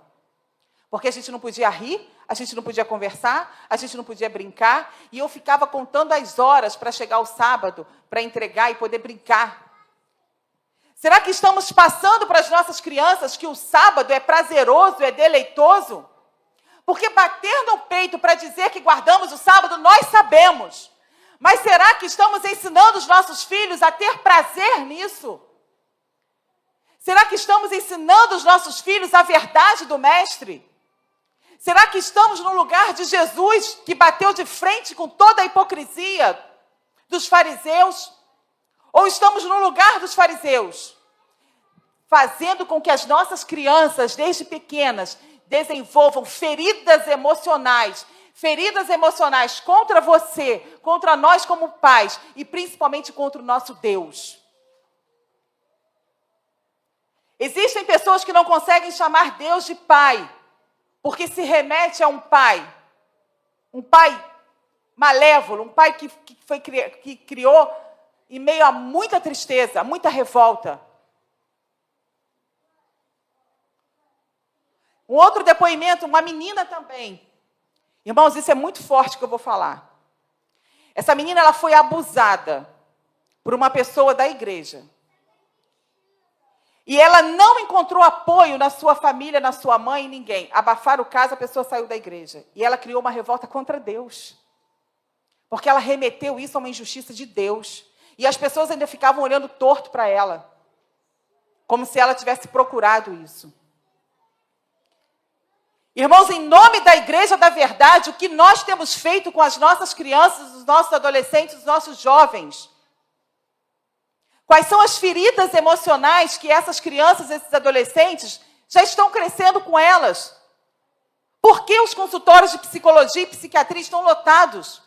Porque a gente não podia rir, a gente não podia conversar, a gente não podia brincar. E eu ficava contando as horas para chegar o sábado, para entregar e poder brincar. Será que estamos passando para as nossas crianças que o sábado é prazeroso, é deleitoso? Porque bater no peito para dizer que guardamos o sábado, nós sabemos. Mas será que estamos ensinando os nossos filhos a ter prazer nisso? Será que estamos ensinando os nossos filhos a verdade do Mestre? Será que estamos no lugar de Jesus, que bateu de frente com toda a hipocrisia dos fariseus? Ou estamos no lugar dos fariseus, fazendo com que as nossas crianças, desde pequenas, desenvolvam feridas emocionais contra você, contra nós como pais e principalmente contra o nosso Deus. Existem pessoas que não conseguem chamar Deus de pai, porque se remete a um pai malévolo, um pai que criou em meio a muita tristeza, muita revolta. Um outro depoimento, uma menina também. Irmãos, isso é muito forte que eu vou falar. Essa menina, ela foi abusada por uma pessoa da igreja. E ela não encontrou apoio na sua família, na sua mãe, em ninguém. Abafaram o caso, a pessoa saiu da igreja. E ela criou uma revolta contra Deus. Porque ela remeteu isso a uma injustiça de Deus. E as pessoas ainda ficavam olhando torto para ela. Como se ela tivesse procurado isso. Irmãos, em nome da Igreja da Verdade, o que nós temos feito com as nossas crianças, os nossos adolescentes, os nossos jovens? Quais são as feridas emocionais que essas crianças, esses adolescentes, já estão crescendo com elas? Por que os consultórios de psicologia e psiquiatria estão lotados?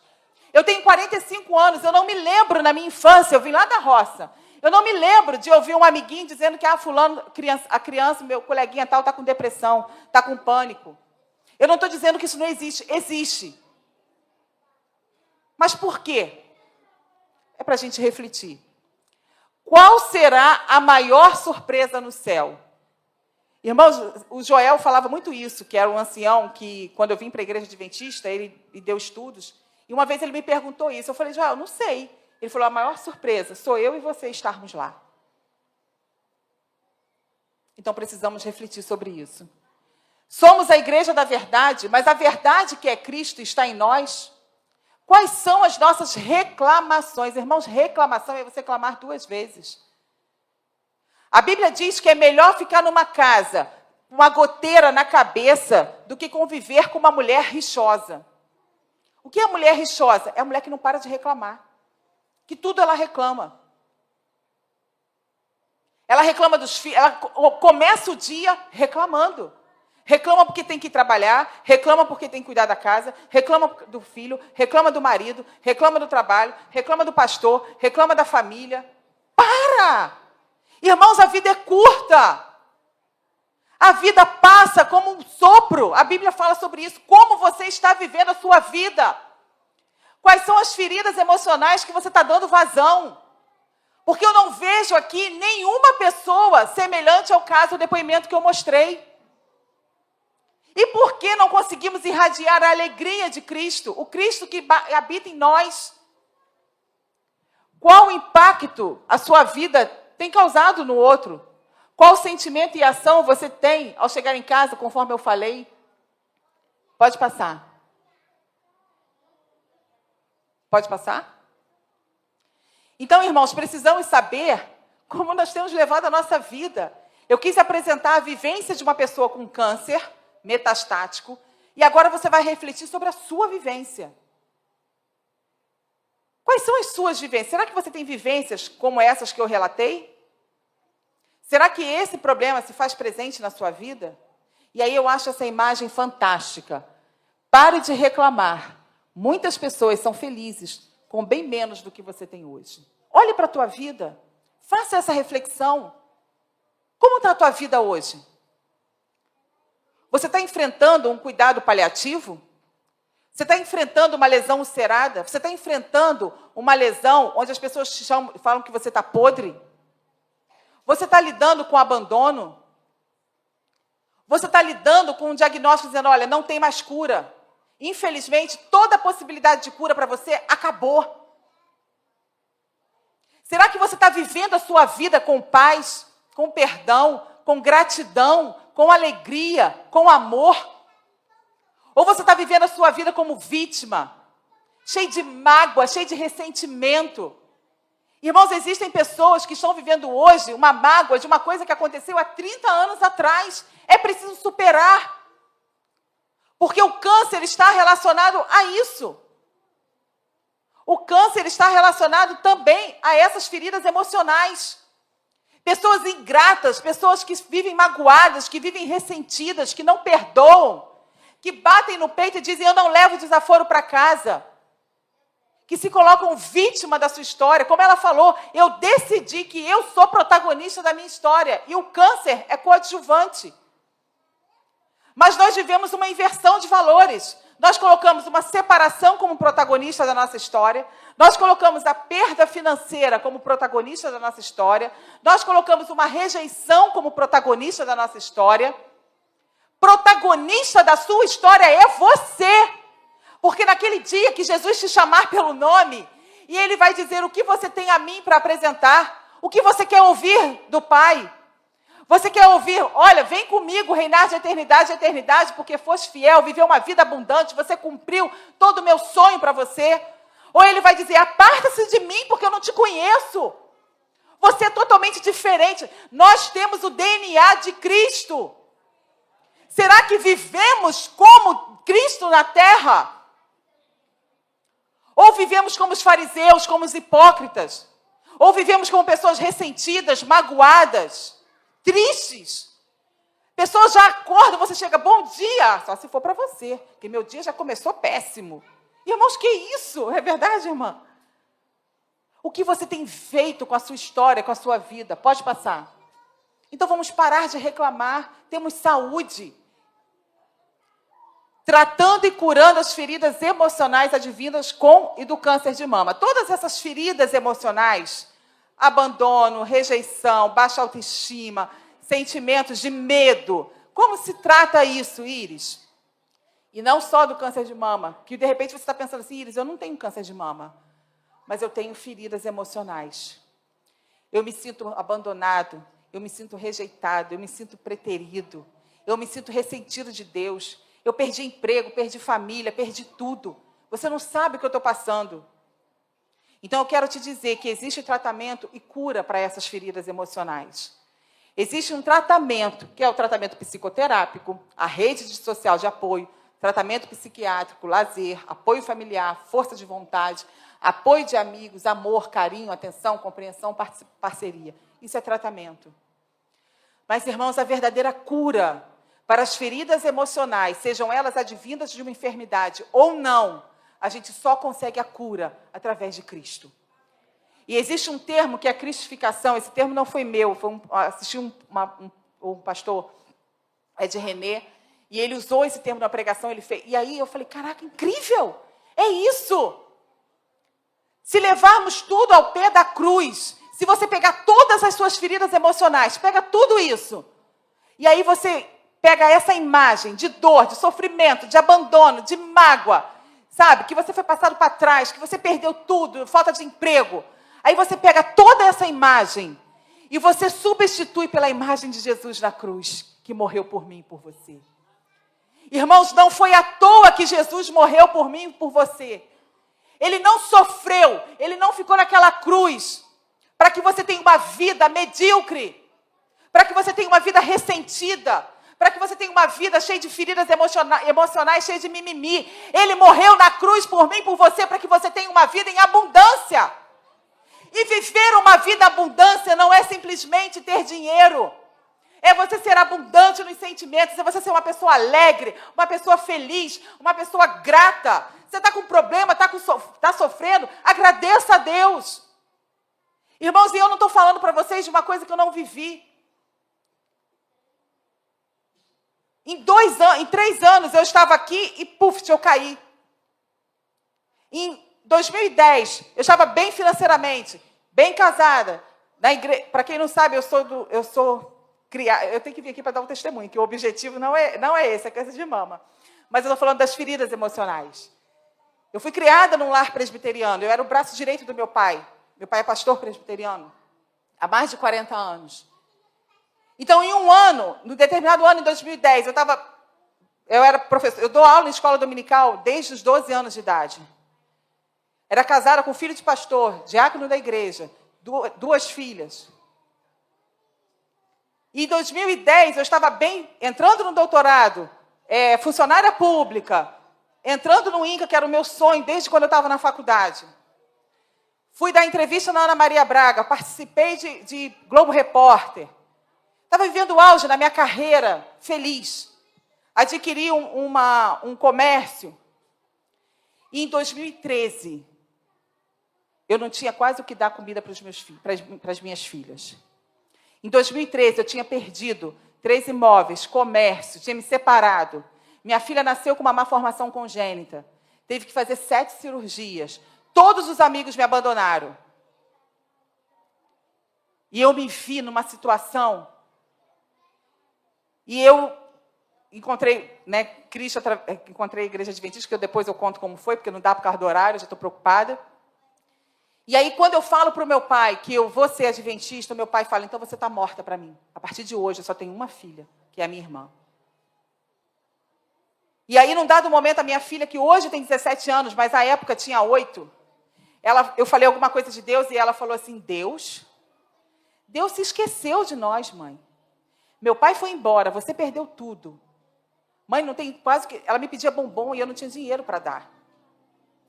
Eu tenho 45 anos, eu não me lembro na minha infância, eu vim lá da roça. Eu não me lembro de ouvir um amiguinho dizendo que fulano, a criança, meu coleguinha tal, está com depressão, está com pânico. Eu não estou dizendo que isso não existe. Existe. Mas por quê? É para a gente refletir. Qual será a maior surpresa no céu? Irmãos, o Joel falava muito isso, que era um ancião que, quando eu vim para a igreja adventista, ele me deu estudos, e uma vez ele me perguntou isso. Eu falei, Joel, não sei. Ele falou, a maior surpresa sou eu e você estarmos lá. Então precisamos refletir sobre isso. Somos a igreja da verdade, mas a verdade que é Cristo está em nós. Quais são as nossas reclamações? Irmãos, reclamação é você clamar 2 vezes. A Bíblia diz que é melhor ficar numa casa, uma goteira na cabeça, do que conviver com uma mulher rixosa. O que é a mulher rixosa? É a mulher que não para de reclamar. Que tudo ela reclama. Ela reclama dos filhos, ela começa o dia reclamando. reclama porque tem que trabalhar, reclama porque tem que cuidar da casa, reclama do filho, reclama do marido, reclama do trabalho, reclama do pastor, reclama da família. Para! Irmãos, a vida é curta. A vida passa como um sopro. A Bíblia fala sobre isso. Como você está vivendo a sua vida? Quais são as feridas emocionais que você está dando vazão? Porque eu não vejo aqui nenhuma pessoa semelhante ao caso do depoimento que eu mostrei. E por que não conseguimos irradiar a alegria de Cristo? O Cristo que habita em nós. Qual o impacto a sua vida tem causado no outro? Qual sentimento e ação você tem ao chegar em casa, conforme eu falei? Pode passar. Pode passar? Então, irmãos, precisamos saber como nós temos levado a nossa vida. Eu quis apresentar a vivência de uma pessoa com câncer metastático, e agora você vai refletir sobre a sua vivência. Quais são as suas vivências? Será que você tem vivências como essas que eu relatei? Será que esse problema se faz presente na sua vida? E aí eu acho essa imagem fantástica. Pare de reclamar. Muitas pessoas são felizes com bem menos do que você tem hoje. Olhe para a tua vida. Faça essa reflexão. Como está a tua vida hoje? Você está enfrentando um cuidado paliativo? Você está enfrentando uma lesão ulcerada? Você está enfrentando uma lesão onde as pessoas falam que você está podre? Você está lidando com abandono? Você está lidando com um diagnóstico dizendo, olha, não tem mais cura. Infelizmente, toda a possibilidade de cura para você acabou. Será que você está vivendo a sua vida com paz, com perdão, com gratidão, com alegria, com amor? Ou você está vivendo a sua vida como vítima, cheio de mágoa, cheio de ressentimento? Irmãos, existem pessoas que estão vivendo hoje uma mágoa de uma coisa que aconteceu há 30 anos atrás. É preciso superar. Porque o câncer está relacionado a isso. O câncer está relacionado também a essas feridas emocionais. Pessoas ingratas, pessoas que vivem magoadas, que vivem ressentidas, que não perdoam, que batem no peito e dizem, eu não levo desaforo para casa. Que se colocam vítima da sua história. Como ela falou, eu decidi que eu sou protagonista da minha história. E o câncer é coadjuvante. Mas nós vivemos uma inversão de valores. Nós colocamos uma separação como protagonista da nossa história. Nós colocamos a perda financeira como protagonista da nossa história. Nós colocamos uma rejeição como protagonista da nossa história. Protagonista da sua história é você. Porque naquele dia que Jesus te chamar pelo nome, e Ele vai dizer o que você tem a mim para apresentar, o que você quer ouvir do Pai. Você quer ouvir, olha, vem comigo reinar de eternidade a eternidade, porque foste fiel, viveu uma vida abundante, você cumpriu todo o meu sonho para você. Ou Ele vai dizer, aparta-se de mim, porque eu não te conheço. Você é totalmente diferente. Nós temos o DNA de Cristo. Será que vivemos como Cristo na terra? Ou vivemos como os fariseus, como os hipócritas? Ou vivemos como pessoas ressentidas, magoadas, tristes? Pessoas já acordam, você chega, bom dia, só se for para você, porque meu dia já começou péssimo. Irmãos, que isso? É verdade, irmã? O que você tem feito com a sua história, com a sua vida? Pode passar. Então vamos parar de reclamar, temos saúde. Tratando e curando as feridas emocionais advindas com e do câncer de mama. Todas essas feridas emocionais, abandono, rejeição, baixa autoestima, sentimentos de medo. Como se trata isso, Íris? E não só do câncer de mama, que de repente você está pensando assim, Íris, eu não tenho câncer de mama, mas eu tenho feridas emocionais. Eu me sinto abandonado, eu me sinto rejeitado, eu me sinto preterido, eu me sinto ressentido de Deus. Eu perdi emprego, perdi família, perdi tudo. Você não sabe o que eu estou passando. Então, eu quero te dizer que existe tratamento e cura para essas feridas emocionais. Existe um tratamento, que é o tratamento psicoterápico, a rede social de apoio, tratamento psiquiátrico, lazer, apoio familiar, força de vontade, apoio de amigos, amor, carinho, atenção, compreensão, parceria. Isso é tratamento. Mas, irmãos, a verdadeira cura para as feridas emocionais, sejam elas advindas de uma enfermidade ou não, a gente só consegue a cura através de Cristo. E existe um termo que é a cristificação. Esse termo não foi meu, assisti um pastor Ed René, e ele usou esse termo na pregação, e aí eu falei, caraca, incrível, é isso. Se levarmos tudo ao pé da cruz, se você pegar todas as suas feridas emocionais, pega tudo isso, e aí você pega essa imagem de dor, de sofrimento, de abandono, de mágoa, sabe, que você foi passado para trás, que você perdeu tudo, falta de emprego. Aí você pega toda essa imagem e você substitui pela imagem de Jesus na cruz, que morreu por mim e por você. Irmãos, não foi à toa que Jesus morreu por mim e por você. Ele não sofreu, ele não ficou naquela cruz para que você tenha uma vida medíocre, para que você tenha uma vida ressentida, para que você tenha uma vida cheia de feridas emocionais, cheia de mimimi. Ele morreu na cruz por mim e por você para que você tenha uma vida em abundância. E viver uma vida em abundância não é simplesmente ter dinheiro. É você ser abundante nos sentimentos, é você ser uma pessoa alegre, uma pessoa feliz, uma pessoa grata. Você está com problema, está sofrendo, agradeça a Deus. Irmãos, e eu não estou falando para vocês de uma coisa que eu não vivi. Em 3 anos eu estava aqui e eu caí. Em 2010, eu estava bem financeiramente, bem casada. Para quem não sabe, eu tenho que vir aqui para dar um testemunho, que o objetivo não é esse, é câncer de mama. Mas eu estou falando das feridas emocionais. Eu fui criada num lar presbiteriano, eu era o braço direito do meu pai. Meu pai é pastor presbiteriano, há mais de 40 anos. Então, em num determinado ano, em 2010, eu era professor, eu dou aula em escola dominical desde os 12 anos de idade. Era casada com filho de pastor, diácono da igreja, 2 filhas. E em 2010, eu estava entrando no doutorado, funcionária pública, entrando no INCA, que era o meu sonho desde quando eu estava na faculdade. Fui dar entrevista na Ana Maria Braga, participei de Globo Repórter. Estava vivendo o auge na minha carreira, feliz. Adquiri um comércio. E em 2013, eu não tinha quase o que dar comida para as minhas filhas. Em 2013, eu tinha perdido 3 imóveis, comércio, tinha me separado. Minha filha nasceu com uma má formação congênita. Teve que fazer 7 cirurgias. Todos os amigos me abandonaram. E eu me vi numa situação. E eu encontrei, Cristo, encontrei a Igreja Adventista, que depois eu conto como foi, porque não dá por causa do horário, já estou preocupada. E aí, quando eu falo para o meu pai que eu vou ser adventista, o meu pai fala, então você está morta para mim. A partir de hoje, eu só tenho uma filha, que é a minha irmã. E aí, num dado momento, a minha filha, que hoje tem 17 anos, mas à época tinha 8, eu falei alguma coisa de Deus e ela falou assim, Deus se esqueceu de nós, mãe. Meu pai foi embora, você perdeu tudo. Mãe, não tem quase que... Ela me pedia bombom e eu não tinha dinheiro para dar.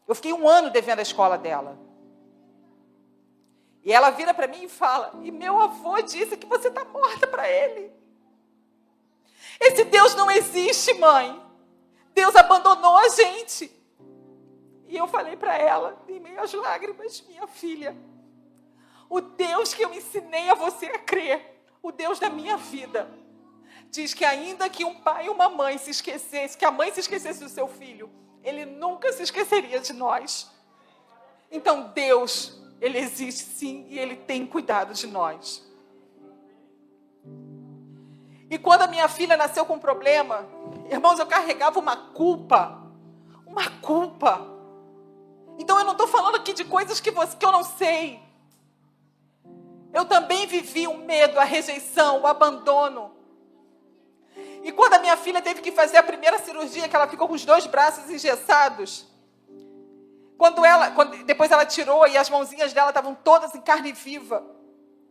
Eu fiquei 1 ano devendo a escola dela. E ela vira para mim e fala, e meu avô disse que você está morta para ele. Esse Deus não existe, mãe. Deus abandonou a gente. E eu falei para ela, em meio às lágrimas, minha filha, o Deus que eu ensinei a você a crer, o Deus da minha vida, diz que ainda que um pai e uma mãe se esquecesse, que a mãe se esquecesse do seu filho, ele nunca se esqueceria de nós. Então Deus, ele existe sim e ele tem cuidado de nós. E quando a minha filha nasceu com um problema, irmãos, eu carregava uma culpa. Então eu não estou falando aqui de coisas que eu não sei. Eu também vivi o medo, a rejeição, o abandono. E quando a minha filha teve que fazer a primeira cirurgia, que ela ficou com os 2 braços engessados, depois ela tirou e as mãozinhas dela estavam todas em carne viva.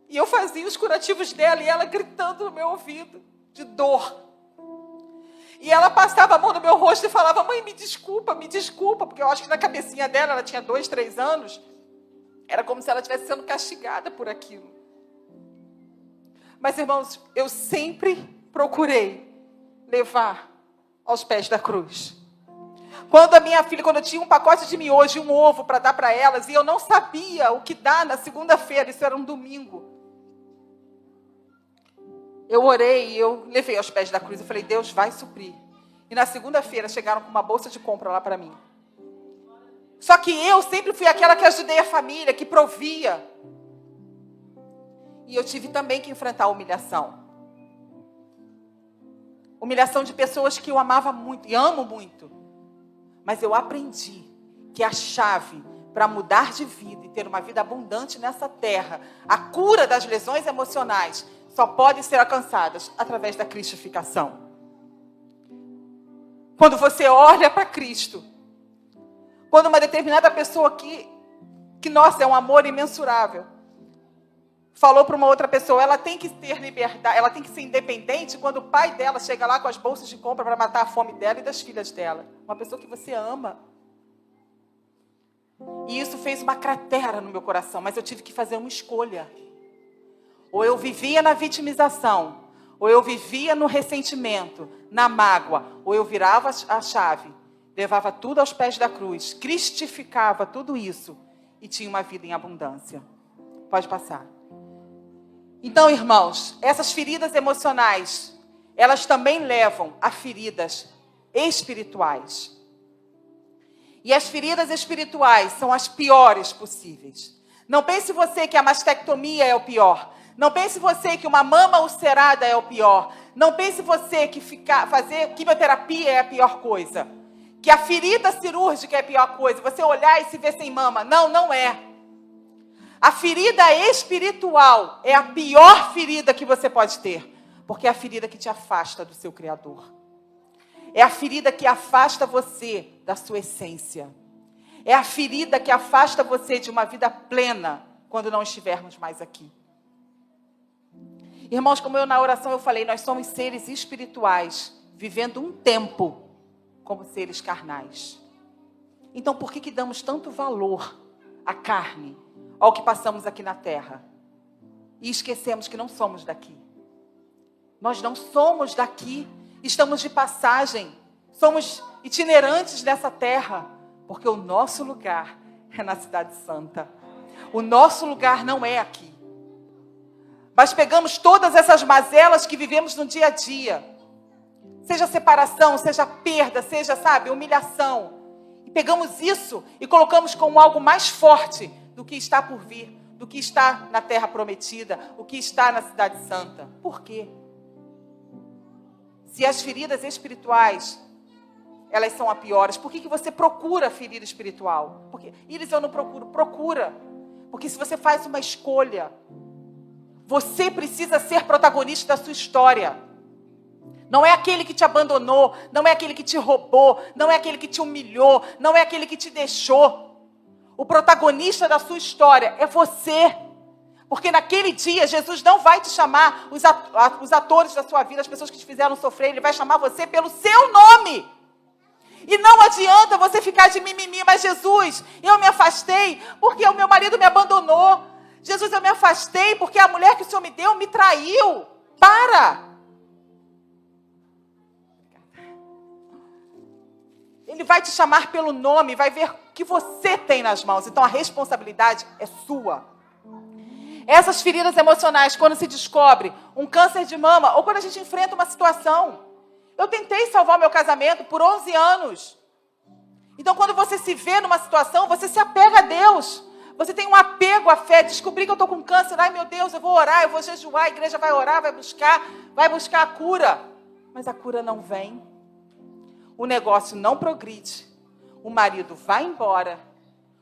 E eu fazia os curativos dela e ela gritando no meu ouvido, de dor. E ela passava a mão no meu rosto e falava, mãe, me desculpa, porque eu acho que na cabecinha dela, ela tinha 2, 3 anos, era como se ela estivesse sendo castigada por aquilo. Mas, irmãos, eu sempre procurei levar aos pés da cruz. Quando a minha filha, quando eu tinha um pacote de miojo e um ovo para dar para elas, e eu não sabia o que dar na segunda-feira, isso era um domingo. Eu orei e eu levei aos pés da cruz. Eu falei, Deus vai suprir. E na segunda-feira chegaram com uma bolsa de compra lá para mim. Só que eu sempre fui aquela que ajudei a família, que provia. E eu tive também que enfrentar a humilhação. Humilhação de pessoas que eu amava muito e amo muito. Mas eu aprendi que a chave para mudar de vida e ter uma vida abundante nessa terra, a cura das lesões emocionais, só podem ser alcançadas através da cristificação. Quando você olha para Cristo, quando uma determinada pessoa que nossa, é um amor imensurável, falou para uma outra pessoa, ela tem que ter liberdade, ela tem que ser independente quando o pai dela chega lá com as bolsas de compra para matar a fome dela e das filhas dela. Uma pessoa que você ama. E isso fez uma cratera no meu coração, mas eu tive que fazer uma escolha. Ou eu vivia na vitimização, ou eu vivia no ressentimento, na mágoa, ou eu virava a chave, levava tudo aos pés da cruz, cristificava tudo isso e tinha uma vida em abundância. Pode passar. Então, irmãos, essas feridas emocionais, elas também levam a feridas espirituais. E as feridas espirituais são as piores possíveis. Não pense você que a mastectomia é o pior. Não pense você que uma mama ulcerada é o pior. Não pense você que fazer quimioterapia é a pior coisa. Que a ferida cirúrgica é a pior coisa. Você olhar e se ver sem mama. Não, não é. A ferida espiritual é a pior ferida que você pode ter, porque é a ferida que te afasta do seu Criador. É a ferida que afasta você da sua essência. É a ferida que afasta você de uma vida plena quando não estivermos mais aqui. Irmãos, como eu na oração eu falei, nós somos seres espirituais, vivendo um tempo como seres carnais. Então por que damos tanto valor à carne, ao que passamos aqui na terra? E esquecemos que não somos daqui. Nós não somos daqui. Estamos de passagem. Somos itinerantes nessa terra. Porque o nosso lugar é na Cidade Santa. O nosso lugar não é aqui. Mas pegamos todas essas mazelas que vivemos no dia a dia. Seja separação, seja perda, seja, humilhação. E pegamos isso e colocamos como algo mais forte do que está por vir, do que está na terra prometida, o que está na Cidade Santa. Por quê? Se as feridas espirituais, elas são as piores, por que você procura a ferida espiritual? Porque, Iris, eu não procuro. Procura. Porque se você faz uma escolha, você precisa ser protagonista da sua história. Não é aquele que te abandonou, não é aquele que te roubou, não é aquele que te humilhou, não é aquele que te deixou. O protagonista da sua história é você. Porque naquele dia, Jesus não vai te chamar os atores da sua vida, as pessoas que te fizeram sofrer. Ele vai chamar você pelo seu nome. E não adianta você ficar de mimimi. Mas Jesus, eu me afastei porque o meu marido me abandonou. Jesus, eu me afastei porque a mulher que o Senhor me deu me traiu. Para! Ele vai te chamar pelo nome, vai ver o que você tem nas mãos. Então a responsabilidade é sua. Essas feridas emocionais, quando se descobre um câncer de mama, ou quando a gente enfrenta uma situação. Eu tentei salvar meu casamento por 11 anos. Então quando você se vê numa situação, você se apega a Deus. Você tem um apego à fé. Descobri que eu estou com câncer. Ai meu Deus, eu vou orar, eu vou jejuar. A igreja vai orar, vai buscar a cura. Mas a cura não vem. O negócio não progride. O marido vai embora.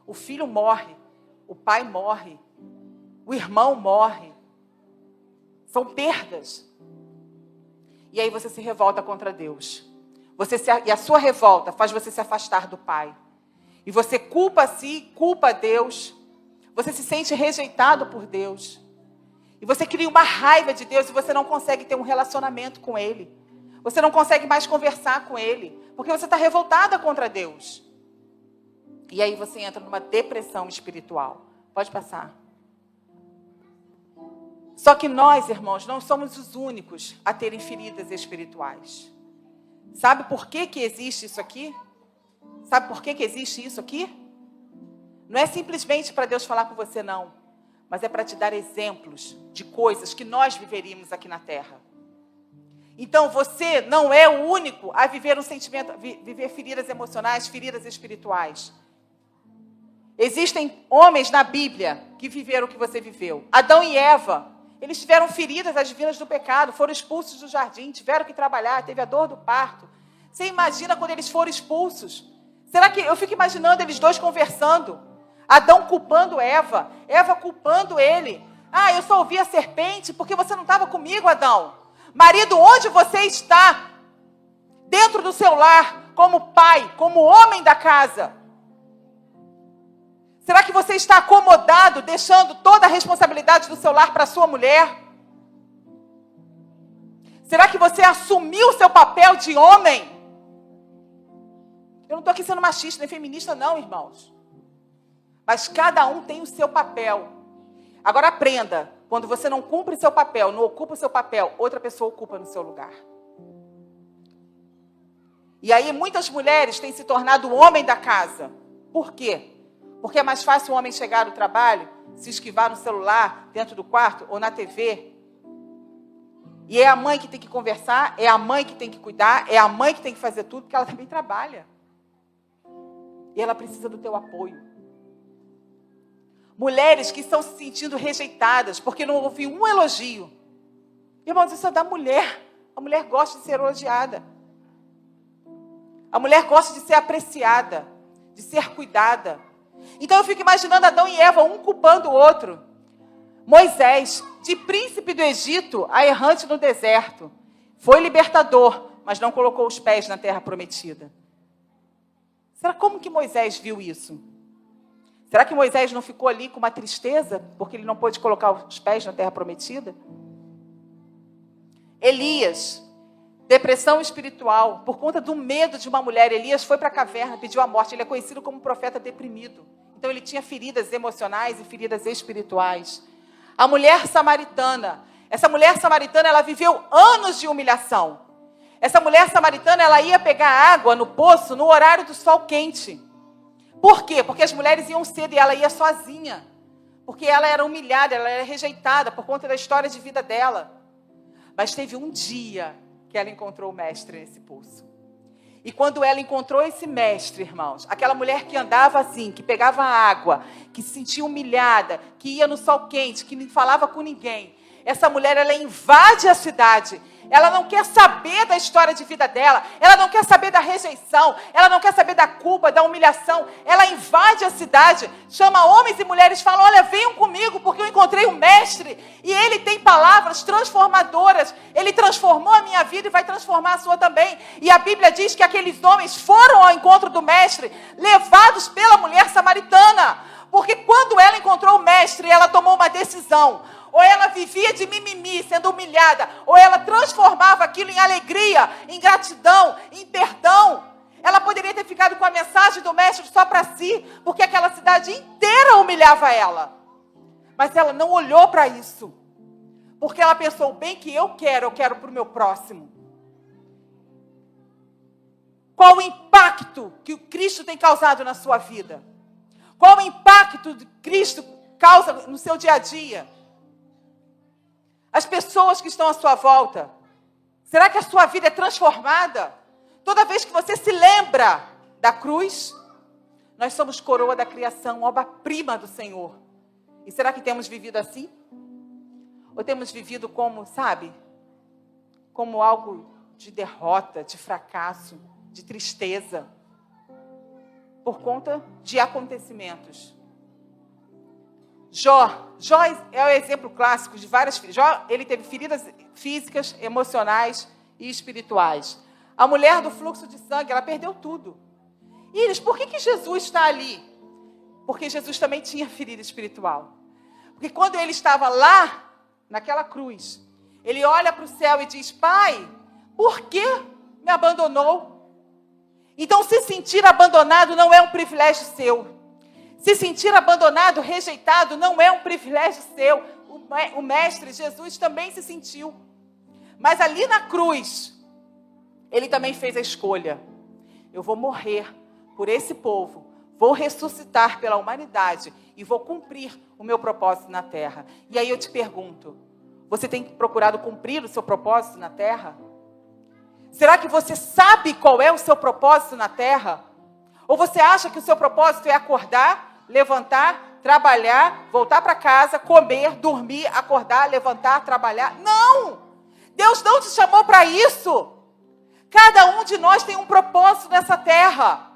O filho morre. O pai morre. O irmão morre. São perdas. E aí você se revolta contra Deus. E a sua revolta faz você se afastar do Pai. E você culpa a si, culpa a Deus. Você se sente rejeitado por Deus. E você cria uma raiva de Deus e você não consegue ter um relacionamento com Ele. Você não consegue mais conversar com Ele. Porque você está revoltada contra Deus. E aí você entra numa depressão espiritual. Pode passar. Só que nós, irmãos, não somos os únicos a terem feridas espirituais. Sabe por que que existe isso aqui? Sabe por que que existe isso aqui? Não é simplesmente para Deus falar com você, não. Mas é para te dar exemplos de coisas que nós viveríamos aqui na Terra. Então, você não é o único a viver um sentimento, viver feridas emocionais, feridas espirituais. Existem homens na Bíblia que viveram o que você viveu. Adão e Eva, eles tiveram feridas advindas do pecado, foram expulsos do jardim, tiveram que trabalhar, teve a dor do parto. Você imagina quando eles foram expulsos? Será que eu fico imaginando eles dois conversando? Adão culpando Eva, Eva culpando ele. Ah, eu só ouvi a serpente porque você não estava comigo, Adão. Marido, onde você está? Dentro do seu lar, como pai, como homem da casa. Será que você está acomodado, deixando toda a responsabilidade do seu lar para a sua mulher? Será que você assumiu o seu papel de homem? Eu não estou aqui sendo machista nem feminista, não, irmãos. Mas cada um tem o seu papel. Agora aprenda, quando você não cumpre seu papel, não ocupa o seu papel, outra pessoa ocupa no seu lugar. E aí muitas mulheres têm se tornado o homem da casa. Por quê? Porque é mais fácil o homem chegar do trabalho, se esquivar no celular, dentro do quarto ou na TV. E é a mãe que tem que conversar, é a mãe que tem que cuidar, é a mãe que tem que fazer tudo, porque ela também trabalha. E ela precisa do teu apoio. Mulheres que estão se sentindo rejeitadas, porque não houve um elogio. Irmãos, isso é da mulher. A mulher gosta de ser elogiada. A mulher gosta de ser apreciada, de ser cuidada. Então eu fico imaginando Adão e Eva, um culpando o outro. Moisés, de príncipe do Egito a errante no deserto, foi libertador, mas não colocou os pés na terra prometida. Será como que Moisés viu isso? Será que Moisés não ficou ali com uma tristeza, porque ele não pôde colocar os pés na terra prometida? Elias, depressão espiritual, por conta do medo de uma mulher. Elias foi para a caverna, pediu a morte. Ele é conhecido como profeta deprimido. Então ele tinha feridas emocionais e feridas espirituais. A mulher samaritana. Essa mulher samaritana, ela viveu anos de humilhação. Essa mulher samaritana, ela ia pegar água no poço no horário do sol quente. Por quê? Porque as mulheres iam cedo e ela ia sozinha. Porque ela era humilhada, ela era rejeitada por conta da história de vida dela. Mas teve um dia que ela encontrou o mestre nesse poço. E quando ela encontrou esse mestre, irmãos, aquela mulher que andava assim, que pegava água, que se sentia humilhada, que ia no sol quente, que não falava com ninguém. Essa mulher, ela invade a cidade. Ela não quer saber da história de vida dela. Ela não quer saber da rejeição. Ela não quer saber da culpa, da humilhação. Ela invade a cidade, chama homens e mulheres, fala: olha, venham comigo, porque eu encontrei um mestre. E ele tem palavras transformadoras. Ele transformou a minha vida e vai transformar a sua também. E a Bíblia diz que aqueles homens foram ao encontro do mestre, levados pela mulher samaritana. Porque quando ela encontrou o mestre, ela tomou uma decisão. Ou ela vivia de mimimi, sendo humilhada, ou ela transformava aquilo em alegria, em gratidão, em perdão. Ela poderia ter ficado com a mensagem do mestre só para si, porque aquela cidade inteira humilhava ela. Mas ela não olhou para isso, porque ela pensou: o bem que eu quero para o meu próximo. Qual o impacto que o Cristo tem causado na sua vida? Qual o impacto que Cristo causa no seu dia a dia? As pessoas que estão à sua volta. Será que a sua vida é transformada? Toda vez que você se lembra da cruz, nós somos coroa da criação, obra-prima do Senhor. E será que temos vivido assim? Ou temos vivido como, sabe, como algo de derrota, de fracasso, de tristeza, por conta de acontecimentos? Jó é o exemplo clássico de várias feridas. Jó, ele teve feridas físicas, emocionais e espirituais. A mulher do fluxo de sangue, ela perdeu tudo. Iris, por que Jesus está ali? Porque Jesus também tinha ferida espiritual. Porque quando ele estava lá, naquela cruz, ele olha para o céu e diz: Pai, por que me abandonou? Então, se sentir abandonado não é um privilégio seu. Se sentir abandonado, rejeitado, não é um privilégio seu. O mestre Jesus também se sentiu. Mas ali na cruz, Ele também fez a escolha. Eu vou morrer por esse povo, vou ressuscitar pela humanidade e vou cumprir o meu propósito na terra. E aí eu te pergunto, você tem procurado cumprir o seu propósito na terra? Será que você sabe qual é o seu propósito na terra? Ou você acha que o seu propósito é acordar, levantar, trabalhar, voltar para casa, comer, dormir, acordar, levantar, trabalhar? Não! Deus não te chamou para isso. Cada um de nós tem um propósito nessa terra.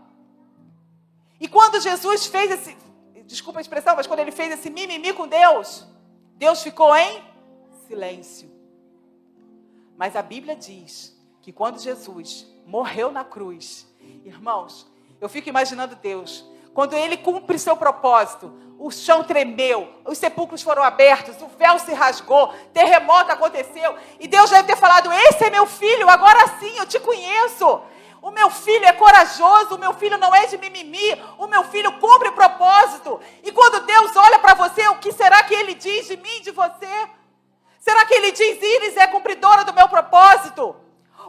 E quando Jesus fez esse, desculpa a expressão, mas quando ele fez esse mimimi com Deus, Deus ficou em silêncio. Mas a Bíblia diz que quando Jesus morreu na cruz, irmãos, eu fico imaginando Deus, quando ele cumpre seu propósito, o chão tremeu, os sepulcros foram abertos, o véu se rasgou, terremoto aconteceu, e Deus deve ter falado, esse é meu filho, agora sim, eu te conheço. O meu filho é corajoso, o meu filho não é de mimimi, o meu filho cumpre propósito. E quando Deus olha para você, o que será que ele diz de mim, de você? Será que ele diz, Iris é cumpridora do meu propósito?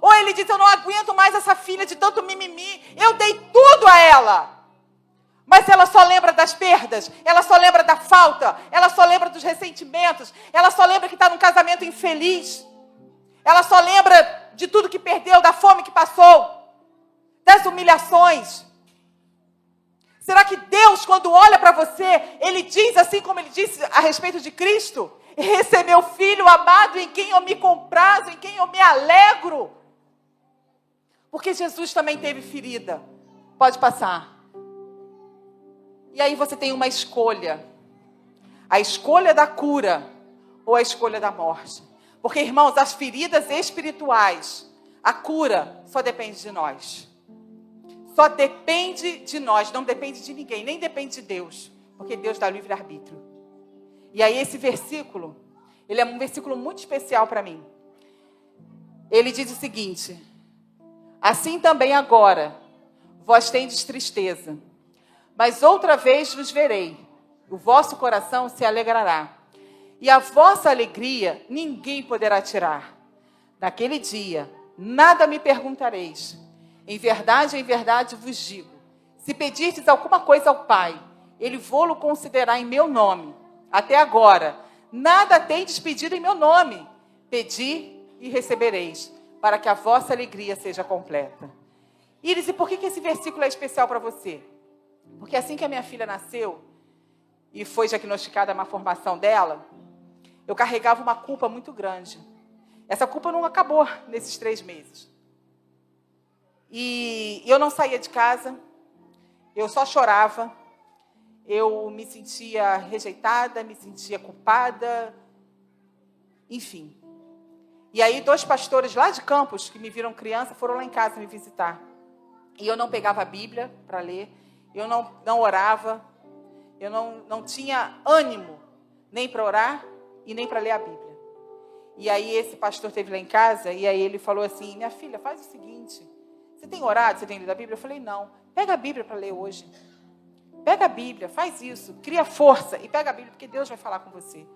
Ou ele diz, eu não aguento mais essa filha de tanto mimimi, eu dei tudo a ela. Mas ela só lembra das perdas, ela só lembra da falta, ela só lembra dos ressentimentos, ela só lembra que está num casamento infeliz, ela só lembra de tudo que perdeu, da fome que passou, das humilhações. Será que Deus, quando olha para você, ele diz assim como ele disse a respeito de Cristo? Esse é meu filho amado em quem eu me comprazo, em quem eu me alegro. Porque Jesus também teve ferida. Pode passar. E aí você tem uma escolha. A escolha da cura ou a escolha da morte. Porque, irmãos, as feridas espirituais, a cura só depende de nós. Só depende de nós, não depende de ninguém, nem depende de Deus. Porque Deus dá livre-arbítrio. E aí esse versículo, ele é um versículo muito especial para mim. Ele diz o seguinte: assim também agora, vós tendes tristeza, mas outra vez vos verei, o vosso coração se alegrará, e a vossa alegria ninguém poderá tirar. Naquele dia, nada me perguntareis. Em verdade vos digo, se pedirdes alguma coisa ao Pai, Ele vô-lo concederá em meu nome. Até agora, nada tendes pedido em meu nome. Pedi e recebereis, para que a vossa alegria seja completa. Iris, e por que esse versículo é especial para você? Porque assim que a minha filha nasceu, e foi diagnosticada a malformação dela, eu carregava uma culpa muito grande. Essa culpa não acabou nesses 3 meses. E eu não saía de casa, eu só chorava, eu me sentia rejeitada, me sentia culpada, enfim. E aí 2 pastores lá de Campos, que me viram criança, foram lá em casa me visitar. E eu não pegava a Bíblia para ler, eu não orava, eu não tinha ânimo nem para orar e nem para ler a Bíblia. E aí esse pastor esteve lá em casa e aí ele falou assim, minha filha, faz o seguinte, você tem orado, você tem lido a Bíblia? Eu falei, não, pega a Bíblia para ler hoje. Pega a Bíblia, faz isso, cria força e pega a Bíblia, porque Deus vai falar com você.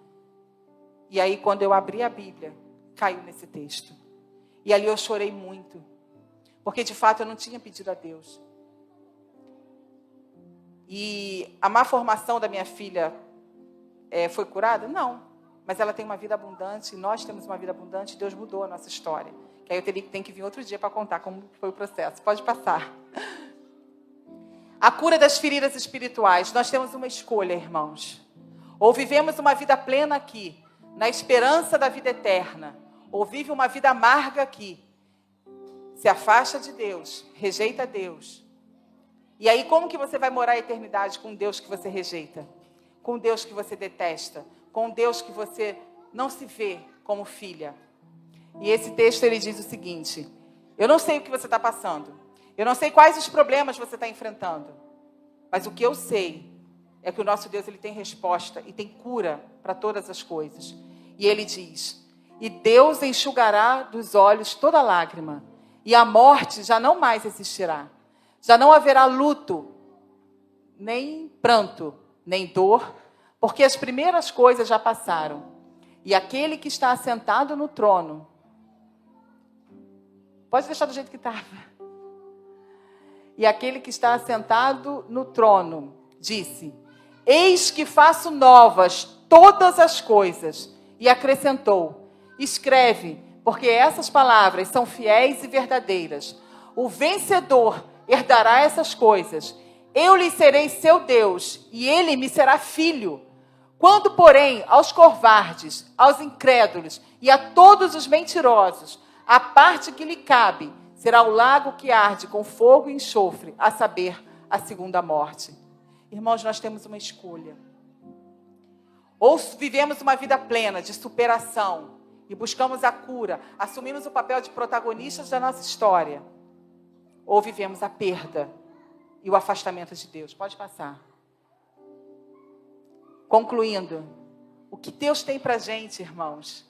E aí quando eu abri a Bíblia, caiu nesse texto. E ali eu chorei muito, porque de fato eu não tinha pedido a Deus. E a má formação da minha filha foi curada? Não. Mas ela tem uma vida abundante, nós temos uma vida abundante, Deus mudou a nossa história. Que aí eu tenho que vir outro dia para contar como foi o processo. Pode passar. A cura das feridas espirituais. Nós temos uma escolha, irmãos. Ou vivemos uma vida plena aqui, na esperança da vida eterna, ou vive uma vida amarga aqui, se afasta de Deus, rejeita Deus. E aí como que você vai morar a eternidade com Deus que você rejeita? Com Deus que você detesta? Com Deus que você não se vê como filha? E esse texto ele diz o seguinte, eu não sei o que você está passando, eu não sei quais os problemas você está enfrentando, mas o que eu sei é que o nosso Deus ele tem resposta e tem cura para todas as coisas. E ele diz, e Deus enxugará dos olhos toda lágrima, e a morte já não mais existirá. Já não haverá luto, nem pranto, nem dor, porque as primeiras coisas já passaram. E aquele que está assentado no trono Pode deixar do jeito que estava. E aquele que está assentado no trono disse: eis que faço novas todas as coisas. E acrescentou: escreve, porque essas palavras são fiéis e verdadeiras. O vencedor herdará essas coisas. Eu lhe serei seu Deus, e ele me será filho. Quando, porém, aos covardes, aos incrédulos e a todos os mentirosos, a parte que lhe cabe será o lago que arde com fogo e enxofre, a saber, a segunda morte. Irmãos, nós temos uma escolha. Ou vivemos uma vida plena de superação e buscamos a cura, assumimos o papel de protagonistas da nossa história, ou vivemos a perda e o afastamento de Deus. Pode passar. Concluindo, o que Deus tem para a gente, irmãos?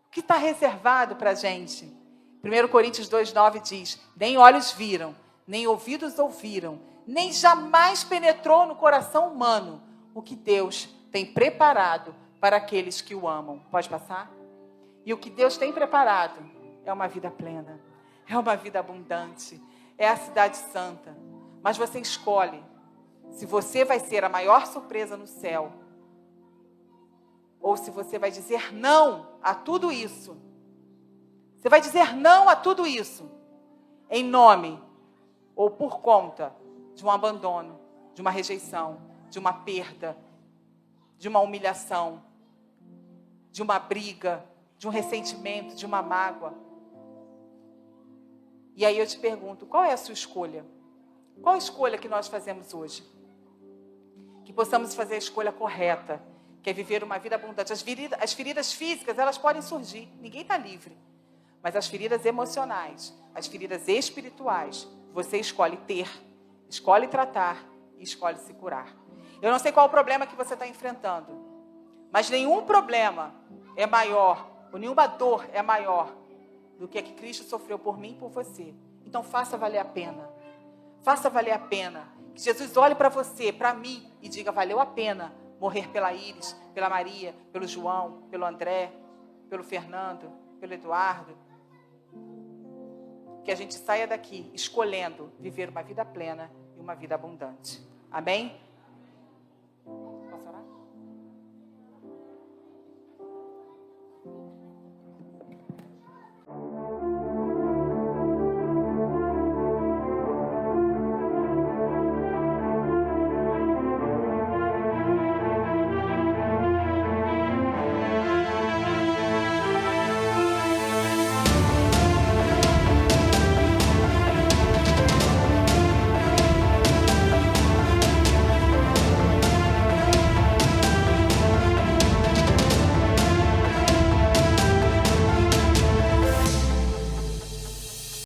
O que está reservado para a gente? 1 Coríntios 2,9 diz: nem olhos viram, nem ouvidos ouviram, nem jamais penetrou no coração humano o que Deus tem preparado para aqueles que o amam. Pode passar? E o que Deus tem preparado é uma vida plena, é uma vida abundante, é a cidade santa. Mas você escolhe se você vai ser a maior surpresa no céu, ou se você vai dizer não a tudo isso. Você vai dizer não a tudo isso, em nome ou por conta de um abandono, de uma rejeição, de uma perda, de uma humilhação, de uma briga, de um ressentimento, de uma mágoa. E aí eu te pergunto, qual é a sua escolha? Qual a escolha que nós fazemos hoje? Que possamos fazer a escolha correta, que é viver uma vida abundante. As feridas físicas, elas podem surgir, ninguém está livre. Mas as feridas emocionais, as feridas espirituais, você escolhe ter, escolhe tratar e escolhe se curar. Eu não sei qual o problema que você está enfrentando, mas nenhum problema é maior, ou nenhuma dor é maior do que a que Cristo sofreu por mim e por você. Então faça valer a pena. Faça valer a pena. Que Jesus olhe para você, para mim, e diga: valeu a pena morrer pela Iris, pela Maria, pelo João, pelo André, pelo Fernando, pelo Eduardo. Que a gente saia daqui escolhendo viver uma vida plena e uma vida abundante. Amém?